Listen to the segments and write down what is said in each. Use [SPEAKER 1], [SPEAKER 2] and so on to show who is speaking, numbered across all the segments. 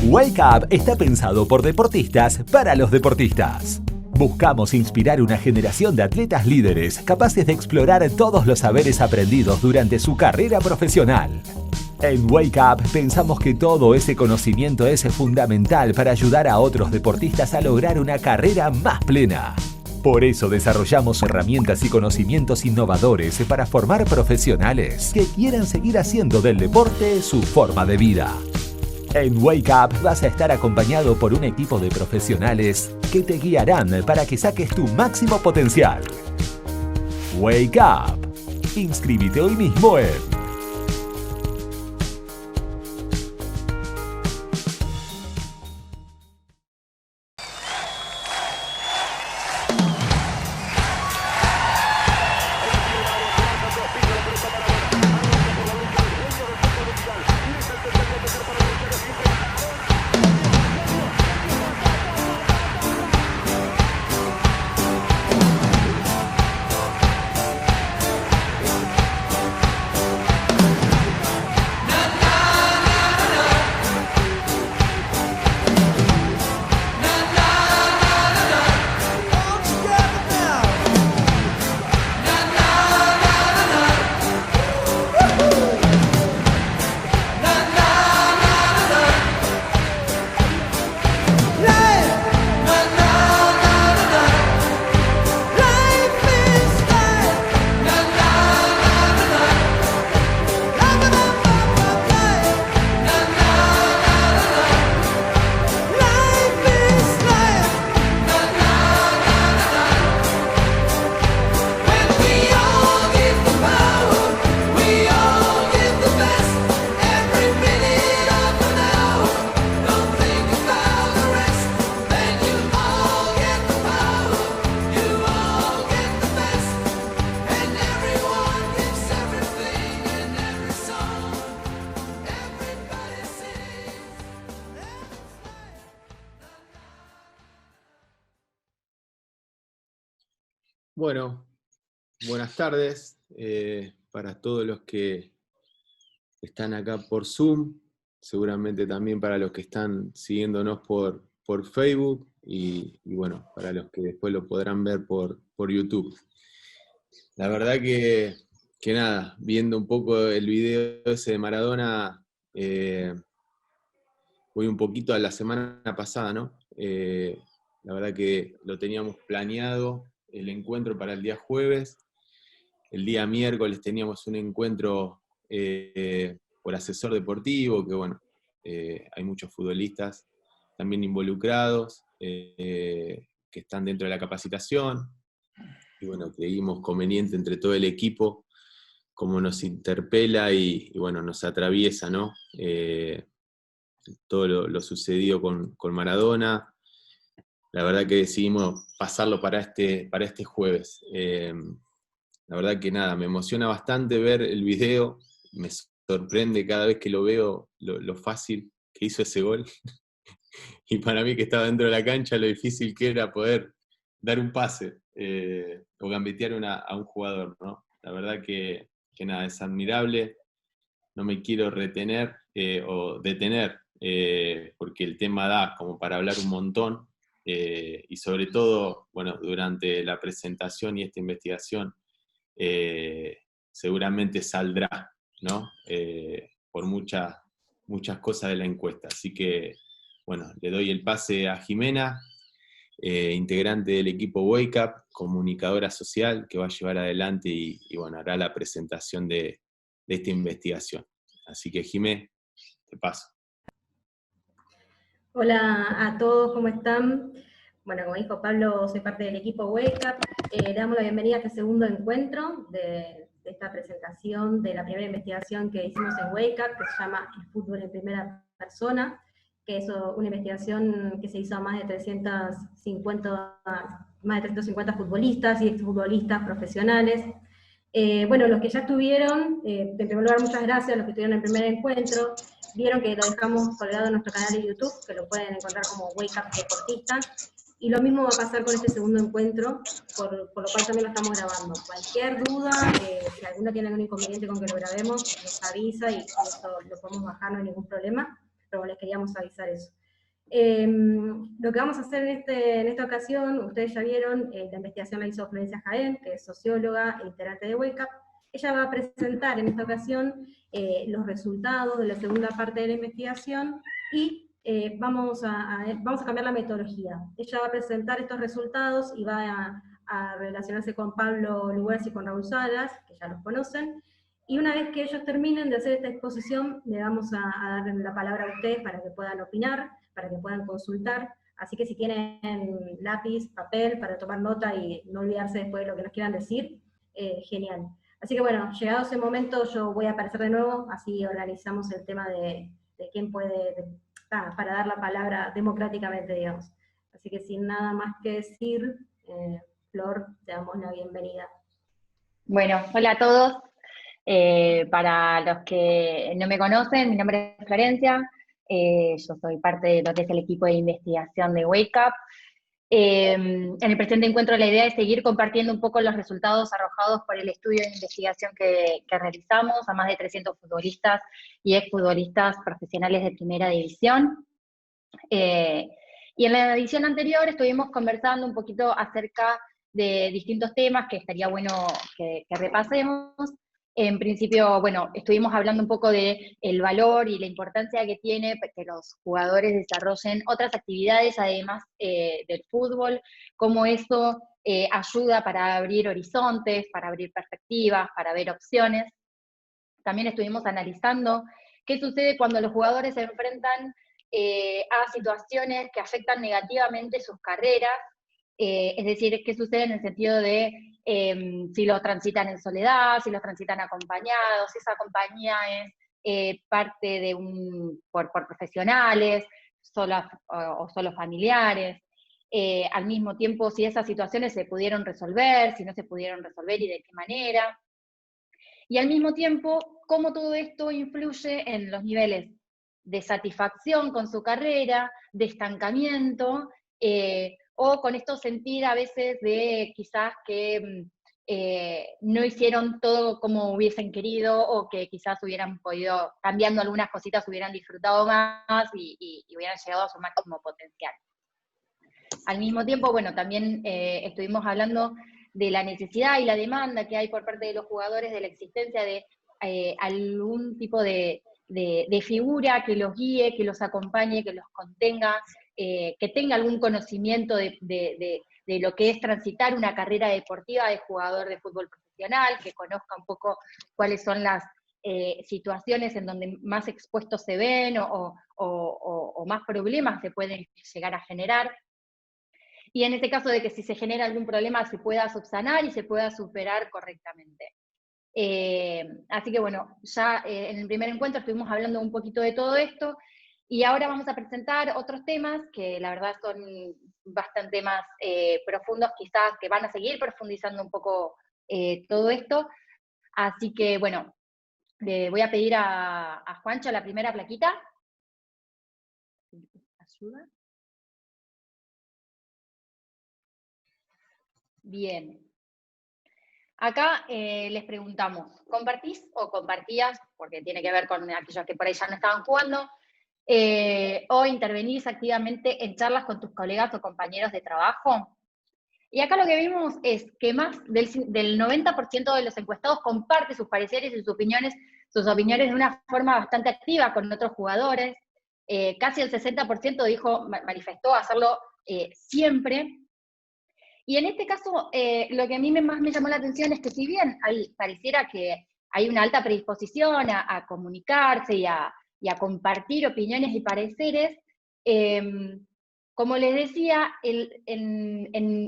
[SPEAKER 1] Wake Up está pensado por deportistas para los deportistas. Buscamos inspirar una generación de atletas líderes capaces de explorar todos los saberes aprendidos durante su carrera profesional. En Wake Up pensamos que todo ese conocimiento es fundamental para ayudar a otros deportistas a lograr una carrera más plena. Por eso desarrollamos herramientas y conocimientos innovadores para formar profesionales que quieran seguir haciendo del deporte su forma de vida. En Wake Up vas a estar acompañado por un equipo de profesionales que te guiarán para que saques tu máximo potencial. Wake Up. Inscríbete hoy mismo en
[SPEAKER 2] Bueno, buenas tardes para todos los que están acá por Zoom, seguramente también para los que están siguiéndonos por Facebook y bueno, para los que después lo podrán ver por YouTube. La verdad que nada, viendo un poco el video ese de Maradona, voy un poquito a la semana pasada, ¿no? La verdad que lo teníamos planeado, el encuentro para el día jueves. El día miércoles teníamos un encuentro por asesor deportivo, que bueno, hay muchos futbolistas también involucrados, que están dentro de la capacitación, y bueno, creímos conveniente entre todo el equipo, como nos interpela y bueno, nos atraviesa, ¿no? Todo lo sucedido con Maradona. La verdad que decidimos pasarlo para este jueves. La verdad que nada, me emociona bastante ver el video, me sorprende cada vez que lo veo lo fácil que hizo ese gol. Y para mí que estaba dentro de la cancha, lo difícil que era poder dar un pase o gambetear a un jugador, ¿no? La verdad que nada, es admirable. No me quiero retener o detener, porque el tema da como para hablar un montón. Y sobre todo, bueno, durante la presentación y esta investigación, seguramente saldrá, ¿no? Por muchas cosas de la encuesta. Así que, bueno, le doy el pase a Jimena, integrante del equipo Wake Up, comunicadora social, que va a llevar adelante y bueno, hará la presentación de esta investigación. Así que, Jimé, te paso.
[SPEAKER 3] Hola a todos, ¿cómo están? Bueno, como dijo Pablo, soy parte del equipo Wake Up. Le damos la bienvenida a este segundo encuentro de esta presentación de la primera investigación que hicimos en Wake Up, que se llama El fútbol en primera persona, que es una investigación que se hizo a más de 350 futbolistas y exfutbolistas profesionales. Bueno, los que ya estuvieron, en primer lugar, muchas gracias a los que estuvieron en el primer encuentro. Vieron que lo dejamos colgado en nuestro canal de YouTube, que lo pueden encontrar como Wake Up Deportistas. Y lo mismo va a pasar con este segundo encuentro, por lo cual también lo estamos grabando. Cualquier duda, si alguno tiene algún inconveniente con que lo grabemos, nos avisa y eso lo podemos bajar, no hay ningún problema, pero les queríamos avisar eso. Lo que vamos a hacer en esta ocasión, ustedes ya vieron, la investigación la hizo Florencia Jaén, que es socióloga e integrante de Wake Up. Ella va a presentar en esta ocasión los resultados de la segunda parte de la investigación y vamos a cambiar la metodología. Ella va a presentar estos resultados y va a relacionarse con Pablo Luguers y con Raúl Salas, que ya los conocen, y una vez que ellos terminen de hacer esta exposición, le vamos a dar la palabra a ustedes para que puedan opinar, para que puedan consultar. Así que si tienen lápiz, papel para tomar nota y no olvidarse después de lo que nos quieran decir, genial. Así que bueno, llegado ese momento yo voy a aparecer de nuevo, así organizamos el tema de quién puede, para dar la palabra democráticamente, digamos. Así que sin nada más que decir, Flor, te damos la bienvenida.
[SPEAKER 4] Bueno, hola a todos. Para los que no me conocen, mi nombre es Florencia, yo soy parte de lo que es el equipo de investigación de Wake Up. En el presente encuentro la idea es seguir compartiendo un poco los resultados arrojados por el estudio de investigación que realizamos a más de 300 futbolistas y exfutbolistas profesionales de primera división. Y en la edición anterior estuvimos conversando un poquito acerca de distintos temas que estaría bueno que repasemos. En principio, bueno, estuvimos hablando un poco de el valor y la importancia que tiene que los jugadores desarrollen otras actividades además del fútbol, cómo eso ayuda para abrir horizontes, para abrir perspectivas, para ver opciones. También estuvimos analizando qué sucede cuando los jugadores se enfrentan a situaciones que afectan negativamente sus carreras, es decir, qué sucede en el sentido de si los transitan en soledad, si los transitan acompañados, si esa compañía es parte de por profesionales, o solo familiares, al mismo tiempo si esas situaciones se pudieron resolver, si no se pudieron resolver y de qué manera, y al mismo tiempo cómo todo esto influye en los niveles de satisfacción con su carrera, de estancamiento, o con esto sentir a veces de quizás que no hicieron todo como hubiesen querido, o que quizás hubieran podido, cambiando algunas cositas, hubieran disfrutado más y hubieran llegado a su máximo potencial. Al mismo tiempo, bueno, también estuvimos hablando de la necesidad y la demanda que hay por parte de los jugadores de la existencia de algún tipo de figura que los guíe, que los acompañe, que los contenga, que tenga algún conocimiento de lo que es transitar una carrera deportiva de jugador de fútbol profesional, que conozca un poco cuáles son las situaciones en donde más expuestos se ven o más problemas se pueden llegar a generar. Y en este caso de que si se genera algún problema se pueda subsanar y se pueda superar correctamente. Así que bueno, ya en el primer encuentro estuvimos hablando un poquito de todo esto, y ahora vamos a presentar otros temas que la verdad son bastante más profundos, quizás que van a seguir profundizando un poco todo esto. Así que bueno, le voy a pedir a Juancho la primera plaquita. ¿Ayuda? Bien. Acá les preguntamos, ¿compartís o compartías, porque tiene que ver con aquellos que por ahí ya no estaban jugando, o intervenís activamente en charlas con tus colegas o compañeros de trabajo? Y acá lo que vimos es que más del 90% de los encuestados comparte sus pareceres y sus opiniones de una forma bastante activa con otros jugadores. Casi el 60% manifestó hacerlo siempre. Y en este caso, lo que a mí más me llamó la atención es que si bien pareciera que hay una alta predisposición a comunicarse y a compartir opiniones y pareceres, como les decía, en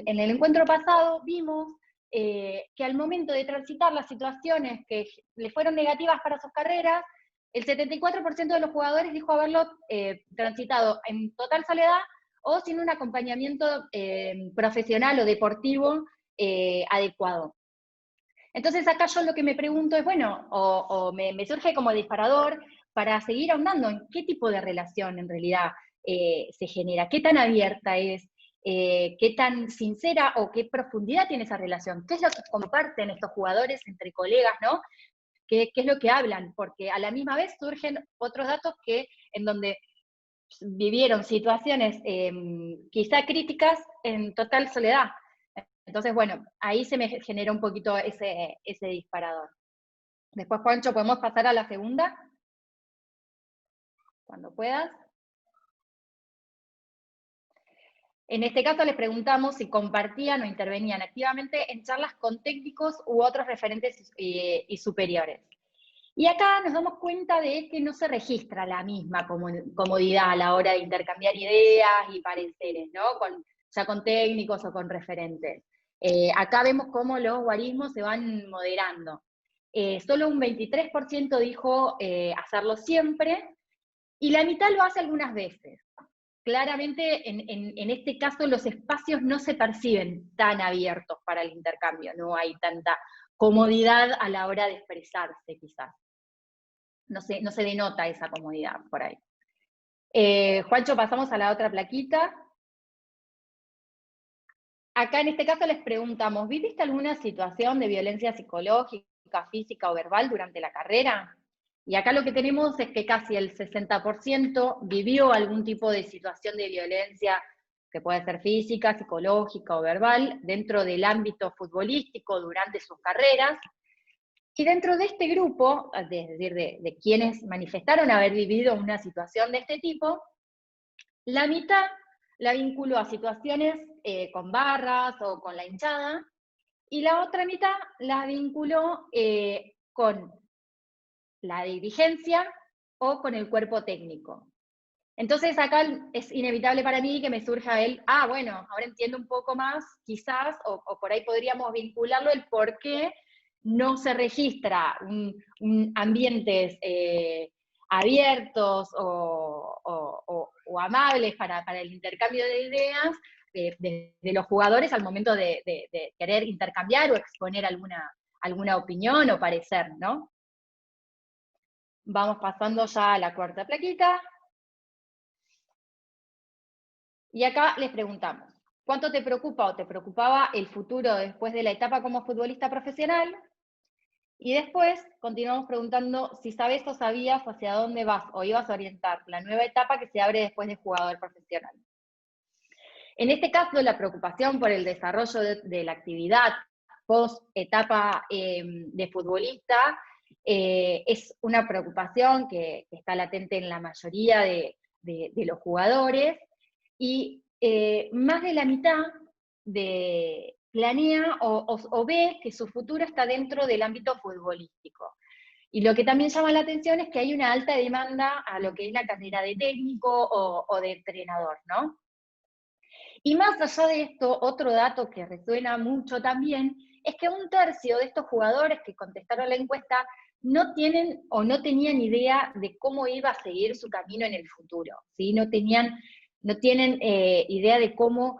[SPEAKER 4] el encuentro pasado vimos que al momento de transitar las situaciones que les fueron negativas para sus carreras, el 74% de los jugadores dijo haberlo transitado en total soledad o sin un acompañamiento profesional o deportivo adecuado. Entonces acá yo lo que me pregunto es, bueno, me surge como disparador para seguir ahondando en qué tipo de relación en realidad se genera, qué tan abierta es, qué tan sincera o qué profundidad tiene esa relación, qué es lo que comparten estos jugadores entre colegas, ¿no? ¿Qué es lo que hablan? Porque a la misma vez surgen otros datos en donde vivieron situaciones quizá críticas en total soledad. Entonces, bueno, ahí se me generó un poquito ese disparador. Después, Juancho, ¿podemos pasar a la segunda? Cuando puedas. En este caso les preguntamos si compartían o intervenían activamente en charlas con técnicos u otros referentes y superiores. Y acá nos damos cuenta de que no se registra la misma comodidad a la hora de intercambiar ideas y pareceres, ¿no? Ya con técnicos o con referentes. Acá vemos cómo los guarismos se van moderando. Solo un 23% dijo hacerlo siempre, y la mitad lo hace algunas veces. Claramente, en este caso, los espacios no se perciben tan abiertos para el intercambio, no hay tanta comodidad a la hora de expresarse, quizás. No se denota esa comodidad por ahí. Juancho, pasamos a la otra plaquita. Acá en este caso les preguntamos, ¿viviste alguna situación de violencia psicológica, física o verbal durante la carrera? Y acá lo que tenemos es que casi el 60% vivió algún tipo de situación de violencia, que puede ser física, psicológica o verbal, dentro del ámbito futbolístico durante sus carreras. Y dentro de este grupo, es decir, de quienes manifestaron haber vivido una situación de este tipo, la mitad la vinculó a situaciones con barras o con la hinchada, y la otra mitad la vinculó con la dirigencia o con el cuerpo técnico. Entonces acá es inevitable para mí que me surja bueno, ahora entiendo un poco más, quizás, o por ahí podríamos vincularlo el por qué no se registra ambientes abiertos o amables para el intercambio de ideas de los jugadores al momento de querer intercambiar o exponer alguna opinión o parecer, ¿no? Vamos pasando ya a la cuarta plaquita. Y acá les preguntamos, ¿cuánto te preocupa o te preocupaba el futuro después de la etapa como futbolista profesional? Y después continuamos preguntando si sabes o sabías hacia dónde vas o ibas a orientar la nueva etapa que se abre después de jugador profesional. En este caso, la preocupación por el desarrollo de la actividad post etapa de futbolista es una preocupación que está latente en la mayoría de los jugadores, y más de la mitad planea o ve que su futuro está dentro del ámbito futbolístico. Y lo que también llama la atención es que hay una alta demanda a lo que es la carrera de técnico o de entrenador, ¿no? Y más allá de esto, otro dato que resuena mucho también es que un tercio de estos jugadores que contestaron la encuesta no tienen o no tenían idea de cómo iba a seguir su camino en el futuro, ¿sí? No tienen idea de cómo,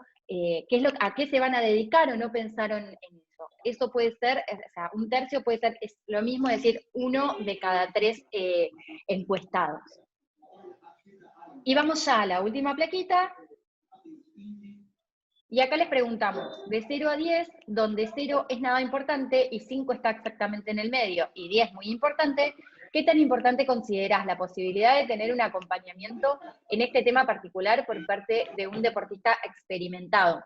[SPEAKER 4] a qué se van a dedicar, o no pensaron en eso. Eso puede ser, o sea, un tercio puede ser, es lo mismo decir 1 de cada 3 encuestados. Y vamos ya a la última plaquita. Y acá les preguntamos, de 0 a 10, donde 0 es nada importante y 5 está exactamente en el medio, y 10 muy importante, ¿qué tan importante considerás la posibilidad de tener un acompañamiento en este tema particular por parte de un deportista experimentado?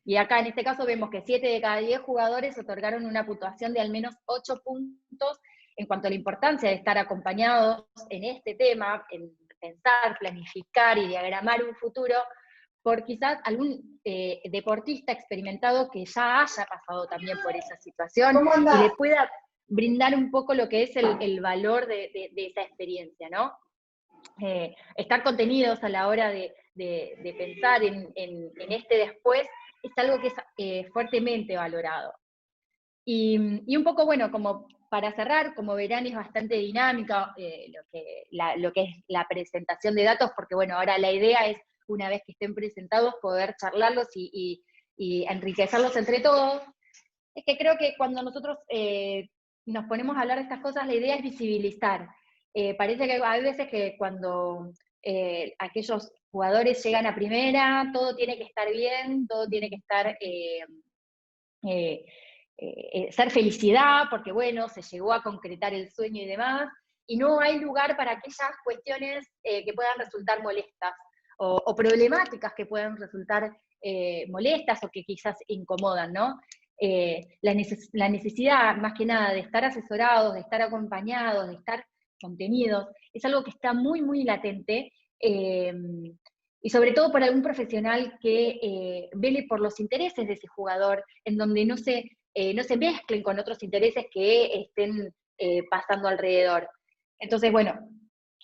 [SPEAKER 4] Y acá en este caso vemos que 7 de cada 10 jugadores otorgaron una puntuación de al menos 8 puntos en cuanto a la importancia de estar acompañados en este tema, en pensar, planificar y diagramar un futuro, por quizás algún deportista experimentado que ya haya pasado también por esa situación y le pueda brindar un poco lo que es el valor de esa experiencia, ¿no? Estar contenidos a la hora de pensar en este después es algo que es fuertemente valorado. Y un poco, bueno, como para cerrar, como verán, es bastante dinámica lo que es la presentación de datos, porque bueno, ahora la idea es, una vez que estén presentados, poder charlarlos y enriquecerlos entre todos. Es que creo que cuando nosotros nos ponemos a hablar de estas cosas, la idea es visibilizar. Parece que hay veces que cuando aquellos jugadores llegan a primera, todo tiene que estar bien, todo tiene que estar ser felicidad, porque bueno, se llegó a concretar el sueño y demás, y no hay lugar para aquellas cuestiones que puedan resultar molestas o problemáticas que puedan resultar molestas o que quizás incomodan, ¿no? La necesidad, más que nada, de estar asesorados, de estar acompañados, de estar contenidos, es algo que está muy, muy latente, y sobre todo por algún profesional que vele por los intereses de ese jugador, en donde no se mezclen con otros intereses que estén pasando alrededor. Entonces, bueno,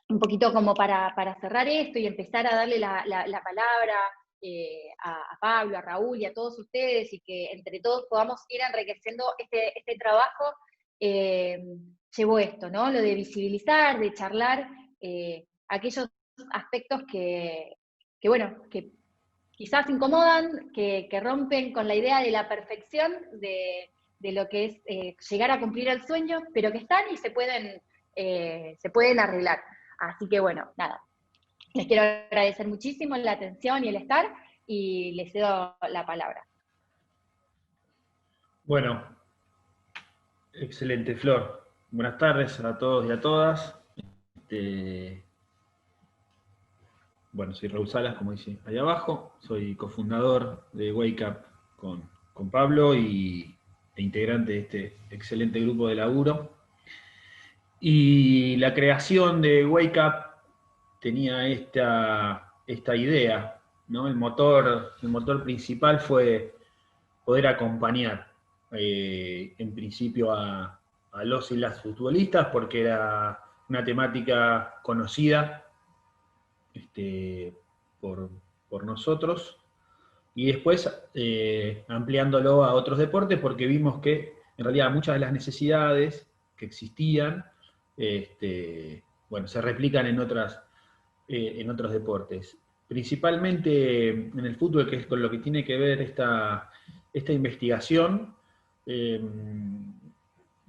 [SPEAKER 4] un poquito como para cerrar esto y empezar a darle la palabra a Pablo, a Raúl y a todos ustedes, y que entre todos podamos ir enriqueciendo este trabajo, llevó esto, ¿no? Lo de visibilizar, de charlar aquellos aspectos que bueno, que quizás incomodan, que rompen con la idea de la perfección de lo que es llegar a cumplir el sueño, pero que están y se pueden arreglar. Así que bueno, nada, les quiero agradecer muchísimo la atención y el estar, y les cedo la palabra.
[SPEAKER 5] Bueno, excelente, Flor. Buenas tardes a todos y a todas. Bueno, soy Raúl Salas, como dice ahí abajo. Soy cofundador de Wake Up con Pablo e integrante de este excelente grupo de laburo. Y la creación de Wake Up tenía esta idea, ¿no? El motor principal fue poder acompañar en principio a los y las futbolistas, porque era una temática conocida por nosotros, y después ampliándolo a otros deportes, porque vimos que en realidad muchas de las necesidades que existían bueno, se replican en otros deportes. Principalmente en el fútbol, que es con lo que tiene que ver esta investigación,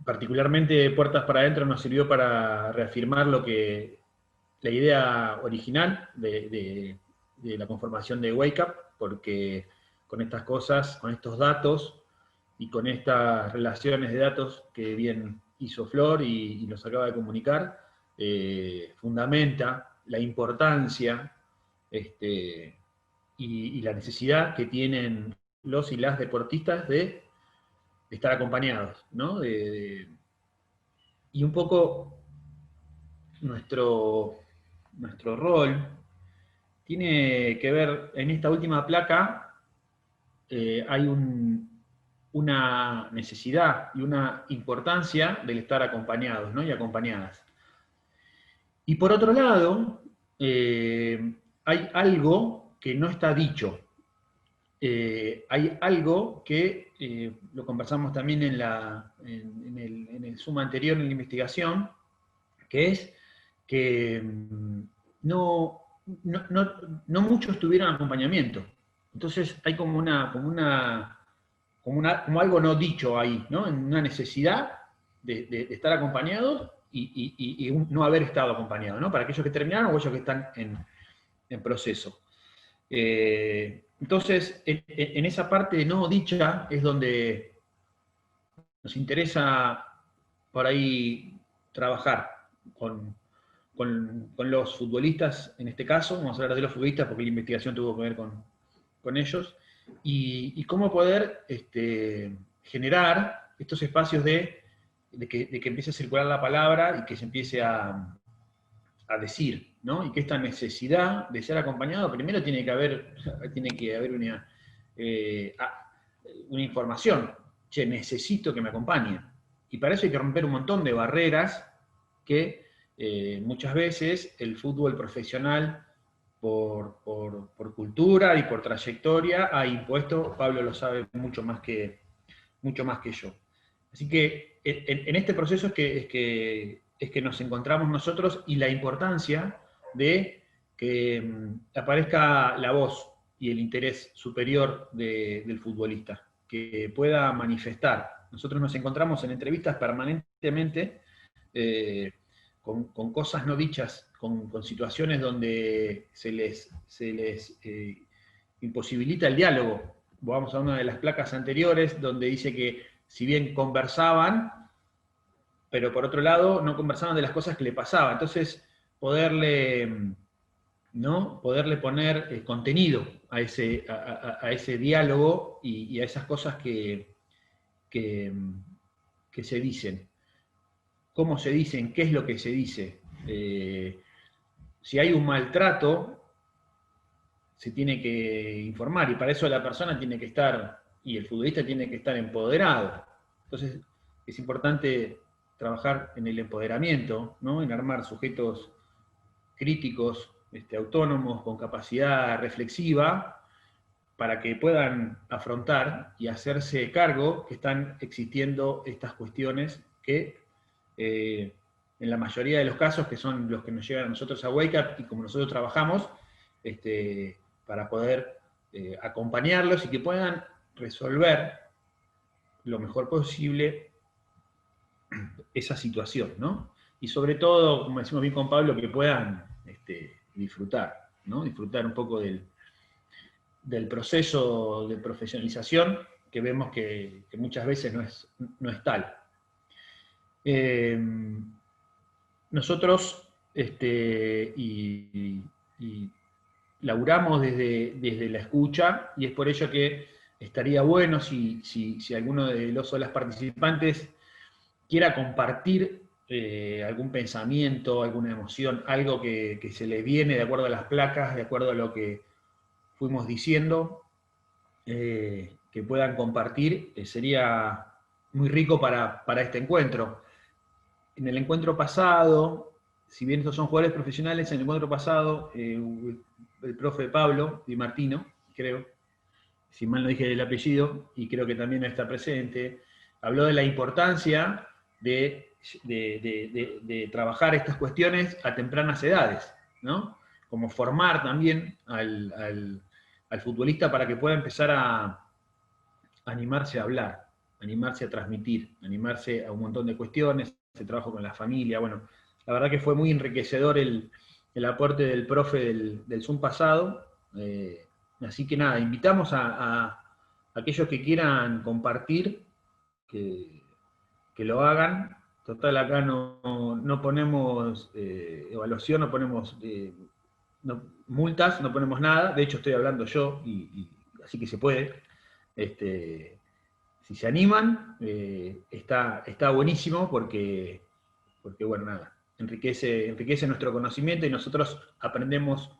[SPEAKER 5] particularmente Puertas para Adentro nos sirvió para reafirmar la idea original de la conformación de Wake Up, porque con estas cosas, con estos datos y con estas relaciones de datos que bien hizo Flor y nos acaba de comunicar, fundamenta la importancia y la necesidad que tienen los y las deportistas de estar acompañados, ¿no? Y un poco nuestro rol tiene que ver, en esta última placa hay una necesidad y una importancia del estar acompañados, ¿no? Y acompañadas. Y por otro lado, hay algo que no está dicho. Hay algo que lo conversamos también en el Zoom anterior, en la investigación, que es que no muchos tuvieron acompañamiento. Entonces hay como algo no dicho ahí, ¿no? En una necesidad de estar acompañados y no haber estado acompañado, ¿no? Para aquellos que terminaron o aquellos que están en proceso. Entonces, en esa parte no dicha es donde nos interesa por ahí trabajar con los futbolistas, en este caso, vamos a hablar de los futbolistas porque la investigación tuvo que ver con ellos, y cómo poder generar estos espacios de que empiece a circular la palabra y que se empiece a decir, ¿no? Y que esta necesidad de ser acompañado, primero tiene que haber una información. Che, necesito que me acompañen. Y para eso hay que romper un montón de barreras que muchas veces el fútbol profesional, por cultura y por trayectoria, ha impuesto. Pablo lo sabe mucho más que yo. Así que en este proceso es que nos encontramos nosotros, y la importancia de que aparezca la voz y el interés superior del futbolista, que pueda manifestar. Nosotros nos encontramos en entrevistas permanentemente con cosas no dichas, con situaciones donde se les imposibilita el diálogo. Vamos a una de las placas anteriores donde dice que si bien conversaban, pero por otro lado no conversaban de las cosas que le pasaban. Entonces, poderle poner contenido a ese diálogo y a esas cosas que se dicen. ¿Cómo se dicen? ¿Qué es lo que se dice? Si hay un maltrato, se tiene que informar, y para eso la persona tiene que estar, y el futbolista tiene que estar empoderado. Entonces, es importante trabajar en el empoderamiento, ¿no? En armar sujetos críticos, autónomos, con capacidad reflexiva, para que puedan afrontar y hacerse cargo que están existiendo estas cuestiones que, en la mayoría de los casos, que son los que nos llegan a nosotros a Wake Up, y como nosotros trabajamos, para poder acompañarlos y que puedan resolver lo mejor posible esa situación, ¿no? Y sobre todo, como decimos bien con Pablo, que puedan disfrutar, ¿no? Disfrutar un poco del proceso de profesionalización, que vemos que muchas veces no es tal. Nosotros laburamos desde la escucha, y es por ello que estaría bueno si alguno de los o las participantes quiera compartir algún pensamiento, alguna emoción, algo que se le viene de acuerdo a las placas, de acuerdo a lo que fuimos diciendo, que puedan compartir, sería muy rico para este encuentro. En el encuentro pasado, si bien estos son jugadores profesionales, en el encuentro pasado, el profe Pablo Di Martino, creo, si mal no dije el apellido, y creo que también está presente, habló de la importancia de trabajar estas cuestiones a tempranas edades, ¿no? Como formar también al futbolista para que pueda empezar a animarse a hablar, animarse a transmitir, animarse a un montón de cuestiones, ese trabajo con la familia. Bueno, la verdad que fue muy enriquecedor el aporte del profe del Zoom pasado. Así que nada, invitamos a aquellos que quieran compartir, que lo hagan. Total, acá no ponemos evaluación, no ponemos multas, no ponemos nada. De hecho, estoy hablando yo, así que se puede. Si se animan, está buenísimo, porque bueno, nada, enriquece nuestro conocimiento, y nosotros aprendemos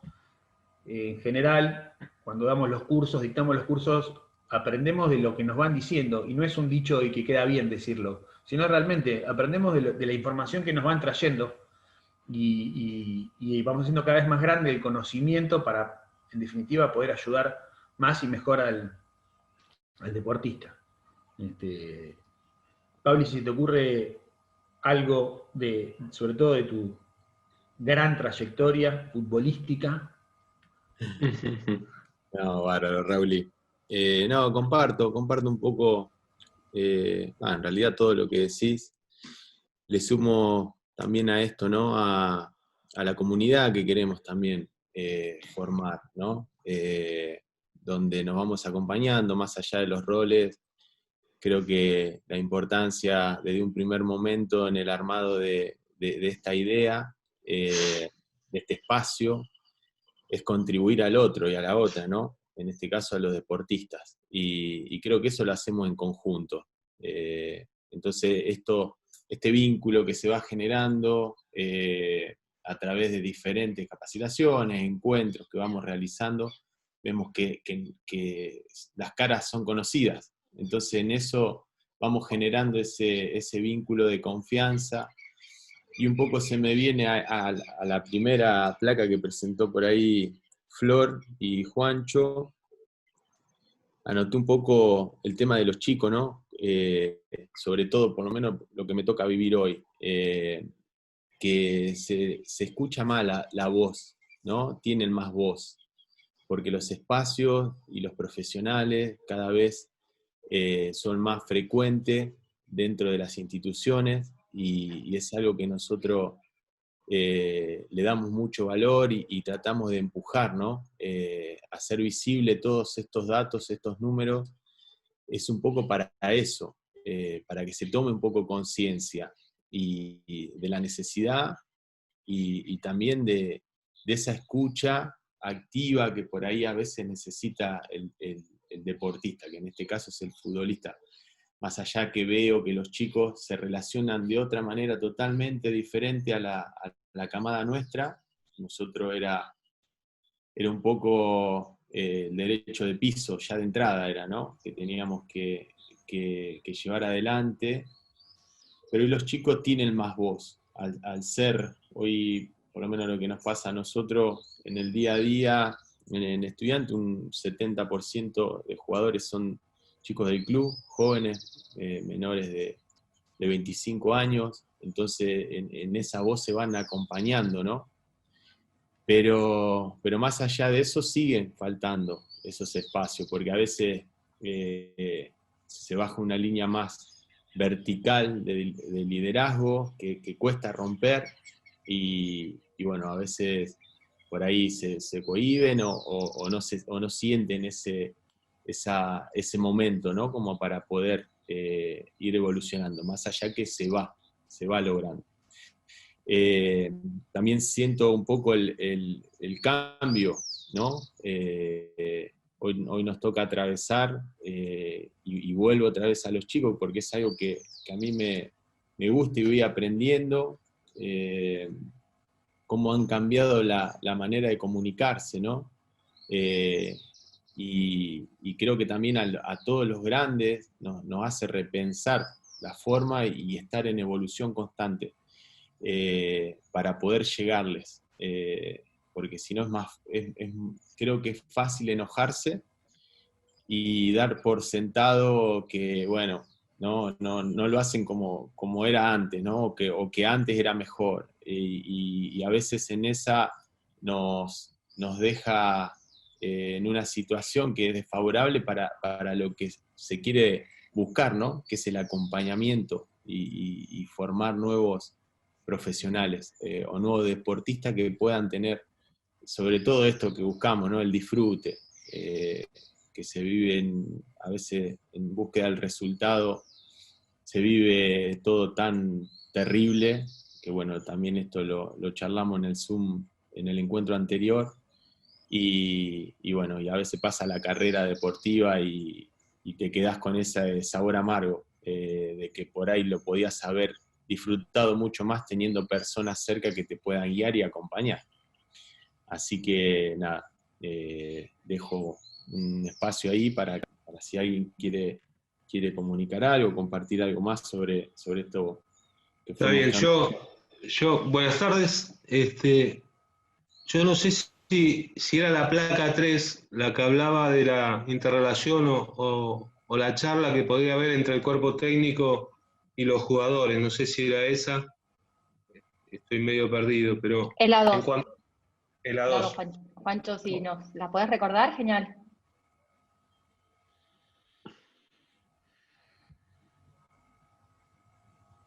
[SPEAKER 5] en general, cuando damos los cursos, dictamos los cursos, aprendemos de lo que nos van diciendo, y no es un dicho y que queda bien decirlo, sino realmente aprendemos de la información que nos van trayendo, y vamos haciendo cada vez más grande el conocimiento para, en definitiva, poder ayudar más y mejor al deportista. Pablo, si te ocurre algo sobre todo de tu gran trayectoria futbolística.
[SPEAKER 2] No, bárbaro, Rauli. No, comparto un poco, en realidad todo lo que decís. Le sumo también a esto, ¿no? A la comunidad que queremos también formar, ¿no? Donde nos vamos acompañando más allá de los roles. Creo que la importancia desde un primer momento en el armado de esta idea, de este espacio, es contribuir al otro y a la otra, ¿no? En este caso a los deportistas. Y creo que eso lo hacemos en conjunto. Entonces este vínculo que se va generando a través de diferentes capacitaciones, encuentros que vamos realizando, vemos que las caras son conocidas. Entonces en eso vamos generando ese vínculo de confianza, y un poco se me viene a la primera placa que presentó por ahí Flor y Juancho. Anoté un poco el tema de los chicos, ¿no? Sobre todo, por lo menos lo que me toca vivir hoy, que se escucha más la voz, ¿no? Tienen más voz, porque los espacios y los profesionales cada vez son más frecuentes dentro de las instituciones, y es algo que nosotros le damos mucho valor y tratamos de empujar, ¿no? Hacer visible todos estos datos, estos números, es un poco para eso, para que se tome un poco conciencia. y de la necesidad y también de esa escucha activa que por ahí a veces necesita el deportista, que en este caso es el futbolista. Más allá que veo que los chicos se relacionan de otra manera totalmente diferente a la camada nuestra, nosotros era un poco el derecho de piso, ya de entrada era, ¿no? Que teníamos que llevar adelante, pero hoy los chicos tienen más voz, al ser hoy, por lo menos lo que nos pasa a nosotros en el día a día, en estudiante, un 70% de jugadores son chicos del club, jóvenes, menores de 25 años, entonces en esa voz se van acompañando, ¿no? Pero más allá de eso siguen faltando esos espacios, porque a veces se baja una línea más vertical de liderazgo que cuesta romper y bueno, a veces por ahí se cohíben o no sienten ese momento, ¿no? Como para poder ir evolucionando, más allá que se va logrando. También siento un poco el cambio, ¿no? Hoy nos toca atravesar y vuelvo otra vez a los chicos porque es algo que a mí me gusta y voy aprendiendo, cómo han cambiado la manera de comunicarse, ¿no? Y creo que también a todos los grandes nos hace repensar la forma y estar en evolución constante. Para poder llegarles, porque si no creo que es fácil enojarse y dar por sentado que, bueno, no lo hacen como era antes, ¿no? o que antes era mejor, y a veces en esa nos deja en una situación que es desfavorable para lo que se quiere buscar, ¿no? Que es el acompañamiento y formar nuevos profesionales o nuevos deportistas que puedan tener, sobre todo esto que buscamos, ¿no? El disfrute, que se vive a veces en búsqueda del resultado, se vive todo tan terrible, que bueno, también esto lo charlamos en el Zoom, en el encuentro anterior, y bueno, y a veces pasa la carrera deportiva y te quedás con ese sabor amargo, de que por ahí lo podías haber disfrutado mucho más teniendo personas cerca que te puedan guiar y acompañar. Así que nada, dejo un espacio ahí para si alguien quiere comunicar algo, compartir algo más sobre esto. Que
[SPEAKER 6] está bien, yo buenas tardes. Yo no sé si era la placa 3 la que hablaba de la interrelación o la charla que podría haber entre el cuerpo técnico y los jugadores. No sé si era esa. Estoy medio perdido, pero...
[SPEAKER 4] Es la 2.
[SPEAKER 6] Es la 2.
[SPEAKER 4] Juancho, si nos la podés recordar, genial.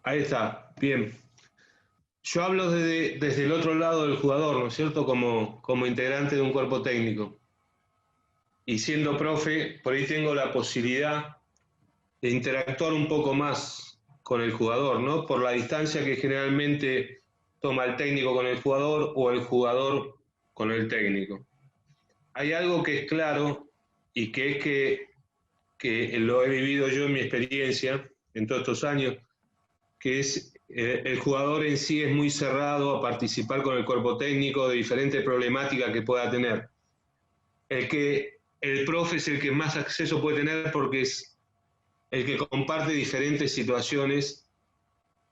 [SPEAKER 6] Ahí está, bien. Yo hablo desde el otro lado del jugador, ¿no es cierto? Como integrante de un cuerpo técnico. Y siendo profe, por ahí tengo la posibilidad de interactuar un poco más con el jugador, ¿no? Por la distancia que generalmente toma el técnico con el jugador o el jugador con el técnico. Hay algo que es claro y que es que lo he vivido yo en mi experiencia en todos estos años, que es el jugador en sí es muy cerrado a participar con el cuerpo técnico de diferentes problemáticas que pueda tener. El profe es el que más acceso puede tener porque es el que comparte diferentes situaciones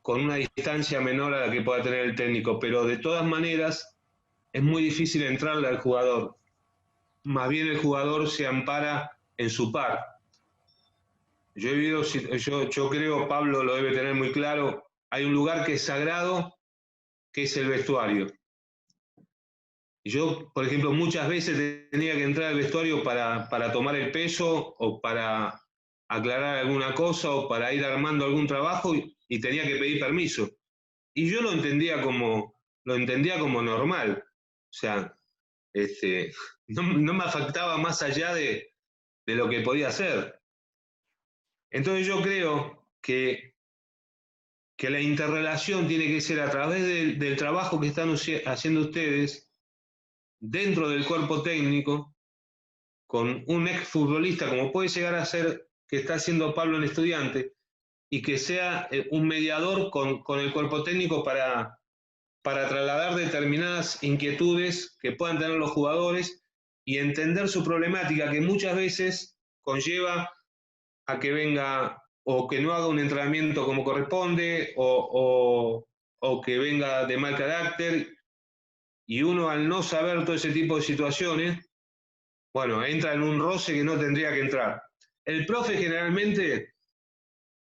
[SPEAKER 6] con una distancia menor a la que pueda tener el técnico, pero de todas maneras es muy difícil entrarle al jugador. Más bien el jugador se ampara en su par. Yo creo, Pablo lo debe tener muy claro, hay un lugar que es sagrado, que es el vestuario. Yo, por ejemplo, muchas veces tenía que entrar al vestuario para tomar el peso o para aclarar alguna cosa o para ir armando algún trabajo y tenía que pedir permiso. Y yo lo entendía como normal. O sea, no me afectaba más allá de lo que podía hacer. Entonces yo creo que que la interrelación tiene que ser a través del trabajo que están haciendo ustedes dentro del cuerpo técnico, con un exfutbolista, como puede llegar a ser que está haciendo Pablo en Estudiante, y que sea un mediador con el cuerpo técnico para trasladar determinadas inquietudes que puedan tener los jugadores y entender su problemática, que muchas veces conlleva a que venga o que no haga un entrenamiento como corresponde, o que venga de mal carácter, y uno, al no saber todo ese tipo de situaciones, bueno, entra en un roce que no tendría que entrar. El profe generalmente,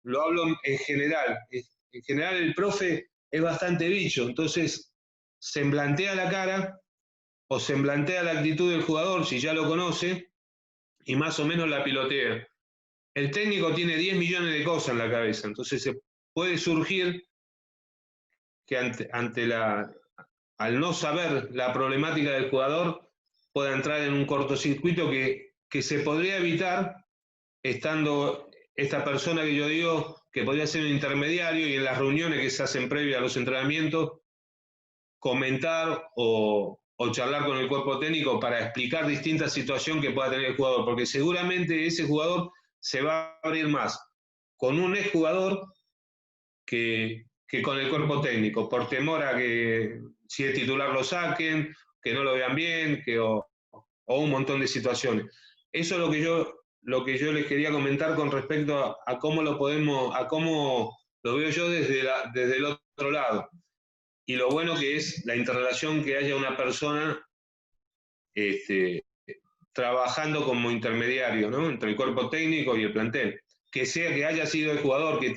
[SPEAKER 6] lo hablo en general el profe es bastante bicho, entonces semblantea la cara o semblantea la actitud del jugador, si ya lo conoce, y más o menos la pilotea. El técnico tiene 10 millones de cosas en la cabeza, entonces se puede surgir que al no saber la problemática del jugador, pueda entrar en un cortocircuito que se podría evitar estando esta persona que yo digo que podría ser un intermediario, y en las reuniones que se hacen previas a los entrenamientos, comentar o charlar con el cuerpo técnico para explicar distintas situaciones que pueda tener el jugador, porque seguramente ese jugador se va a abrir más con un exjugador que con el cuerpo técnico, por temor a que si es titular lo saquen, que no lo vean bien, o un montón de situaciones. Eso es lo que yo les quería comentar con respecto a cómo a cómo lo veo yo desde el otro lado. Y lo bueno que es la interrelación, que haya una persona trabajando como intermediario, ¿no?, entre el cuerpo técnico y el plantel. Que haya sido el jugador, que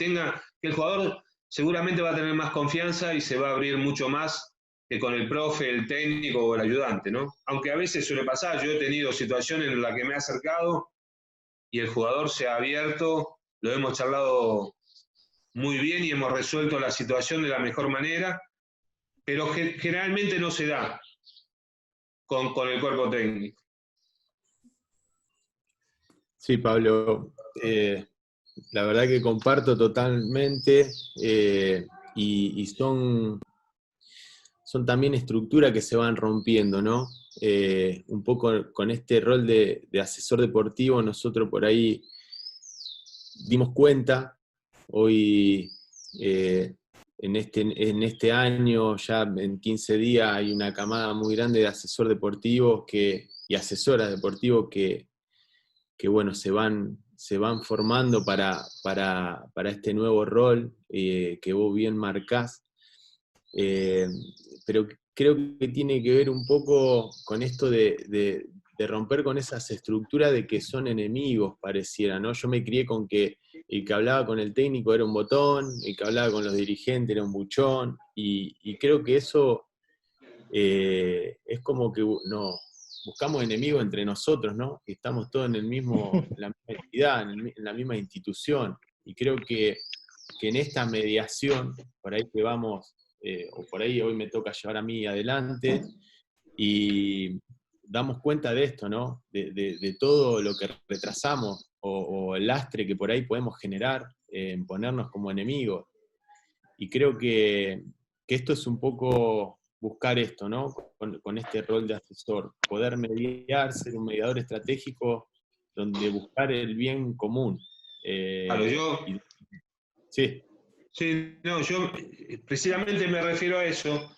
[SPEAKER 6] el jugador seguramente va a tener más confianza y se va a abrir mucho más que con el profe, el técnico o el ayudante, ¿no? Aunque a veces suele pasar, yo he tenido situaciones en las que me he acercado y el jugador se ha abierto, lo hemos charlado muy bien y hemos resuelto la situación de la mejor manera, pero generalmente no se da con el cuerpo técnico.
[SPEAKER 2] Sí, Pablo, la verdad que comparto totalmente, y son también estructuras que se van rompiendo, ¿no? Un poco con este rol de asesor deportivo, nosotros por ahí dimos cuenta, hoy en este año, ya en 15 días, hay una camada muy grande de asesores deportivos y asesoras deportivos que bueno, se van formando para este nuevo rol que vos bien marcás. Pero creo que tiene que ver un poco con esto de romper con esas estructuras de que son enemigos, pareciera, ¿no? Yo me crié con que el que hablaba con el técnico era un botón, el que hablaba con los dirigentes era un buchón, y creo que eso es como que buscamos enemigos entre nosotros, ¿no? Que estamos todos en la misma entidad, en la misma institución, y creo que en esta mediación, por ahí que vamos, o por ahí hoy me toca llevar a mí adelante, y damos cuenta de esto, ¿no? De todo lo que retrasamos, o el lastre que por ahí podemos generar en ponernos como enemigos. Y creo que esto es un poco buscar esto, ¿no? Con este rol de asesor, poder mediar, ser un mediador estratégico, donde buscar el bien común.
[SPEAKER 6] Claro,
[SPEAKER 2] Sí.
[SPEAKER 6] Sí, no, yo precisamente me refiero a eso,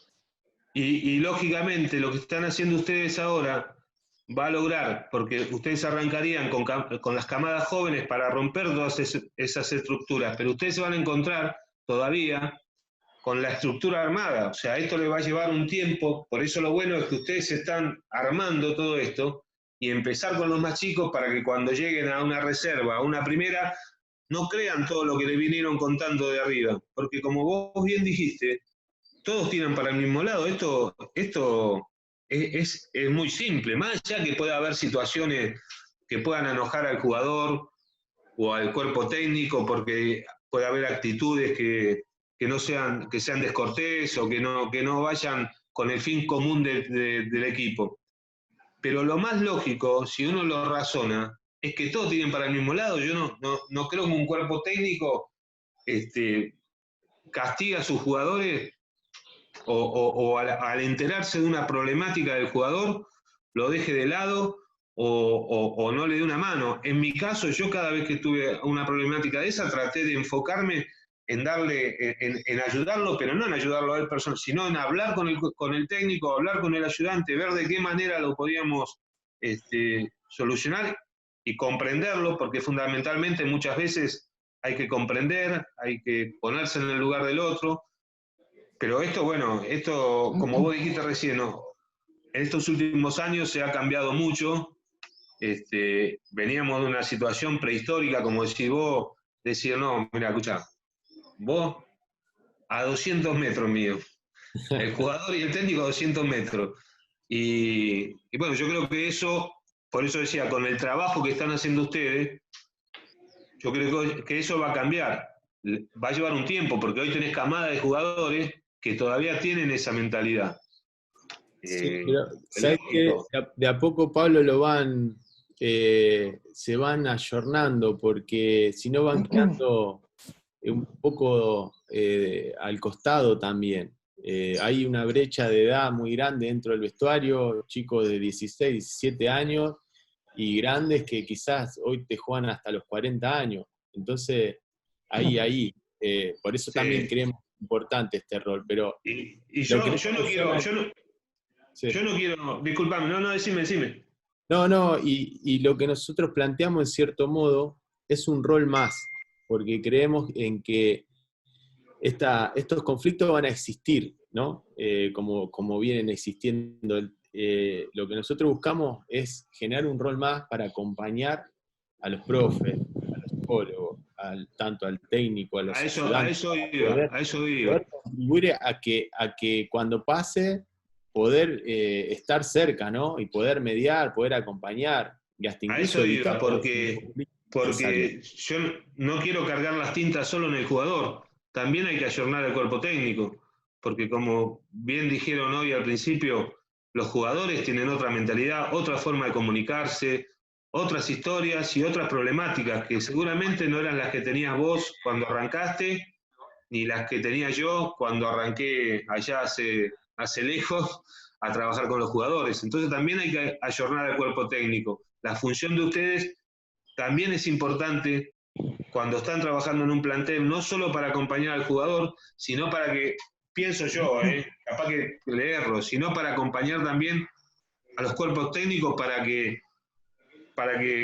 [SPEAKER 6] y lógicamente lo que están haciendo ustedes ahora va a lograr, porque ustedes arrancarían con las camadas jóvenes para romper todas esas estructuras, pero ustedes se van a encontrar todavía con la estructura armada, o sea, esto le va a llevar un tiempo, por eso lo bueno es que ustedes están armando todo esto, y empezar con los más chicos para que cuando lleguen a una reserva, a una primera, no crean todo lo que le vinieron contando de arriba, porque como vos bien dijiste, todos tiran para el mismo lado. Esto es muy simple, más allá que pueda haber situaciones que puedan enojar al jugador o al cuerpo técnico, porque puede haber actitudes que sean descortés, o que no vayan con el fin común del equipo. Pero lo más lógico, si uno lo razona, es que todos tienen para el mismo lado. Yo no creo que un cuerpo técnico castiga a sus jugadores o al enterarse de una problemática del jugador, lo deje de lado o no le dé una mano. En mi caso, yo cada vez que tuve una problemática de esa, traté de enfocarme en darle, en ayudarlo, pero no en ayudarlo a él personal, sino en hablar con el técnico, hablar con el ayudante, ver de qué manera lo podíamos solucionar y comprenderlo, porque fundamentalmente muchas veces hay que comprender, hay que ponerse en el lugar del otro. Pero esto, bueno, esto, como vos dijiste recién, ¿no? En estos últimos años se ha cambiado mucho. Veníamos de una situación prehistórica, como decís vos, decir, no, mira, escuchá, vos a 200 metros mío, el jugador y el técnico a 200 metros. Y bueno, yo creo que eso, por eso decía, con el trabajo que están haciendo ustedes, yo creo que eso va a cambiar. Va a llevar un tiempo, porque hoy tenés camada de jugadores que todavía tienen esa mentalidad.
[SPEAKER 2] Sí, pero ¿sabes qué? De a poco, Pablo, se van ayornando, porque si no van quedando un poco al costado también. Hay una brecha de edad muy grande dentro del vestuario, chicos de 16, 17 años, y grandes que quizás hoy te juegan hasta los 40 años. Entonces, ahí. Por eso también creemos importante este rol. Pero
[SPEAKER 6] y yo no quiero,
[SPEAKER 2] sí.
[SPEAKER 6] Yo no quiero, disculpame, no, decime.
[SPEAKER 2] No, y lo que nosotros planteamos en cierto modo es un rol más, porque creemos en que estos conflictos van a existir, ¿no? Como vienen existiendo. Lo que nosotros buscamos es generar un rol más para acompañar a los profes, a los psicólogos, tanto al técnico, a los ayudantes,
[SPEAKER 6] a eso iba.
[SPEAKER 2] poder contribuir a que cuando pase, poder estar cerca, ¿no? Y poder mediar, poder acompañar, y hasta incluso evitar
[SPEAKER 6] porque yo no quiero cargar las tintas solo en el jugador, también hay que ayornar el cuerpo técnico, porque como bien dijeron hoy al principio, los jugadores tienen otra mentalidad, otra forma de comunicarse, otras historias y otras problemáticas que seguramente no eran las que tenías vos cuando arrancaste, ni las que tenía yo cuando arranqué allá hace lejos a trabajar con los jugadores. Entonces también hay que ayornar al cuerpo técnico. La función de ustedes también es importante cuando están trabajando en un plantel, no solo para acompañar al jugador, sino para que, pienso yo, capaz que leerlo, sino para acompañar también a los cuerpos técnicos para que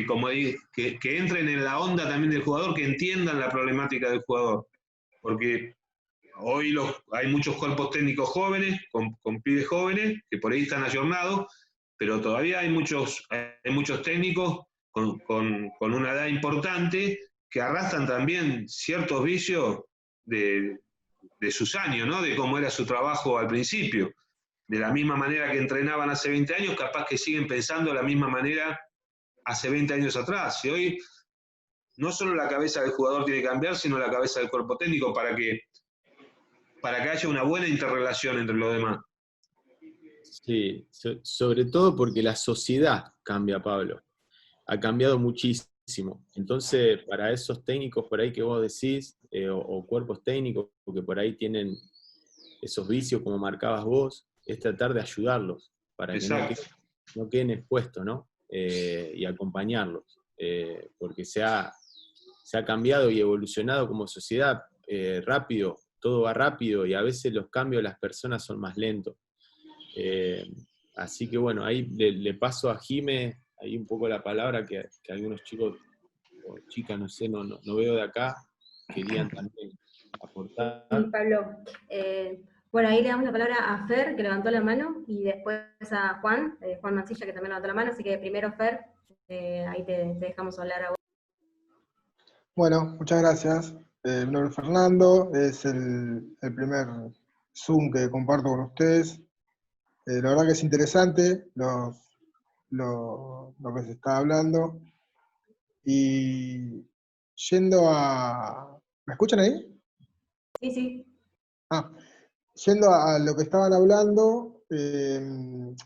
[SPEAKER 6] como que entren en la onda también del jugador, que entiendan la problemática del jugador. Porque hoy hay muchos cuerpos técnicos jóvenes, con pibes jóvenes, que por ahí están ayornados, pero todavía hay muchos técnicos con una edad importante que arrastran también ciertos vicios de sus años, ¿no? De cómo era su trabajo al principio. De la misma manera que entrenaban hace 20 años, capaz que siguen pensando de la misma manera hace 20 años atrás. Y hoy no solo la cabeza del jugador tiene que cambiar, sino la cabeza del cuerpo técnico para que haya una buena interrelación entre los demás.
[SPEAKER 2] Sí, sobre todo porque la sociedad cambia, Pablo. Ha cambiado muchísimo. Entonces, para esos técnicos por ahí que vos decís, o cuerpos técnicos que por ahí tienen esos vicios como marcabas vos, es tratar de ayudarlos para
[SPEAKER 6] Exacto.
[SPEAKER 2] que no queden expuestos, ¿no? Y acompañarlos. Porque se ha cambiado y evolucionado como sociedad rápido, todo va rápido y a veces los cambios de las personas son más lentos. Así que bueno, ahí le paso a Jime ahí un poco la palabra que algunos chicos o chicas, no sé, no veo de acá, querían también aportar.
[SPEAKER 3] Sí, Pablo. Bueno, ahí le damos la palabra a Fer, que levantó la mano, y después a Juan Mancilla, que también levantó la mano, así que primero Fer, ahí te dejamos hablar a vos.
[SPEAKER 7] Bueno, muchas gracias. Mi nombre es Fernando, es el primer Zoom que comparto con ustedes. La verdad que es interesante lo que se está hablando. Y yendo a... ¿Me escuchan ahí?
[SPEAKER 3] Sí, sí.
[SPEAKER 7] Yendo a lo que estaban hablando,